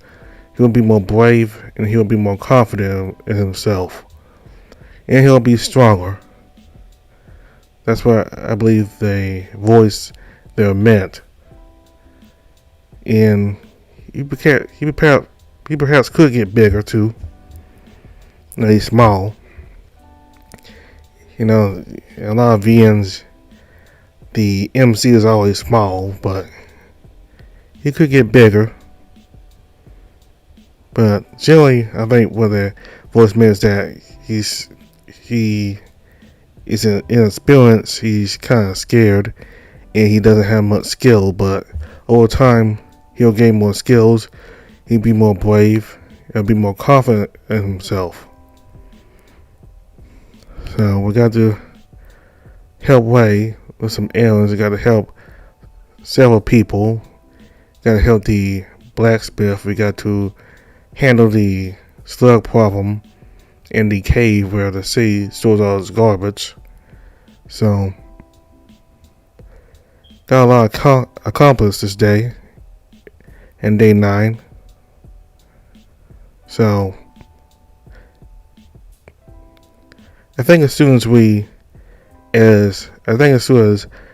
He'll be more brave and he'll be more confident in himself, and he'll be stronger. That's what I believe the voice there meant. And he perhaps could get bigger too. He's small. You know, a lot of VNs, the MC is always small, but he could get bigger. But generally, I think what the voice means that he is inexperienced, he's kind of scared, and he doesn't have much skill. But over time, he'll gain more skills. He'll be more brave. He'll be more confident in himself. So we got to help Ray with some errands. We got to help several people. Got to help the blacksmith. We got to handle the slug problem in the cave where the city stores all its garbage. So got a lot accomplished this day and day 9. So I think as soon as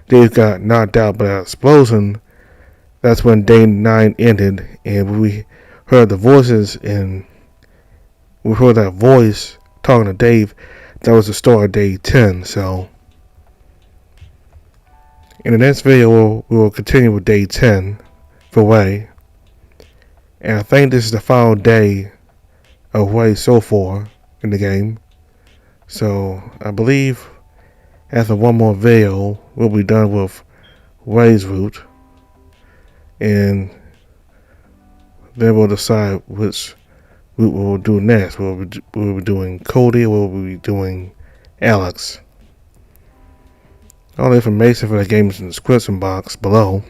Dave got knocked out by that explosion, that's when day 9 ended, and we heard the voices, and we heard that voice talking to Dave. That was the start of day 10. So in the next video, we will continue with day 10 for Ray, and I think this is the final day of Ray so far in the game. So I believe after one more video, we'll be done with Ray's route, and then we'll decide which route we'll do next. We'll be doing Cody, or we'll be doing Alex. All the information for the game is in the description box below.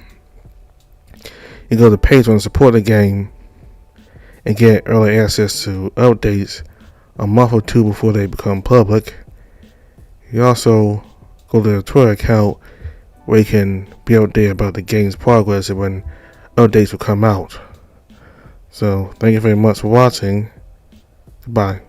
You go to Patreon and support the game and get early access to updates a month or 2 before they become public. You also go to the Twitter account where you can be updated about the game's progress and when updates will come out. So thank you very much for watching. Goodbye.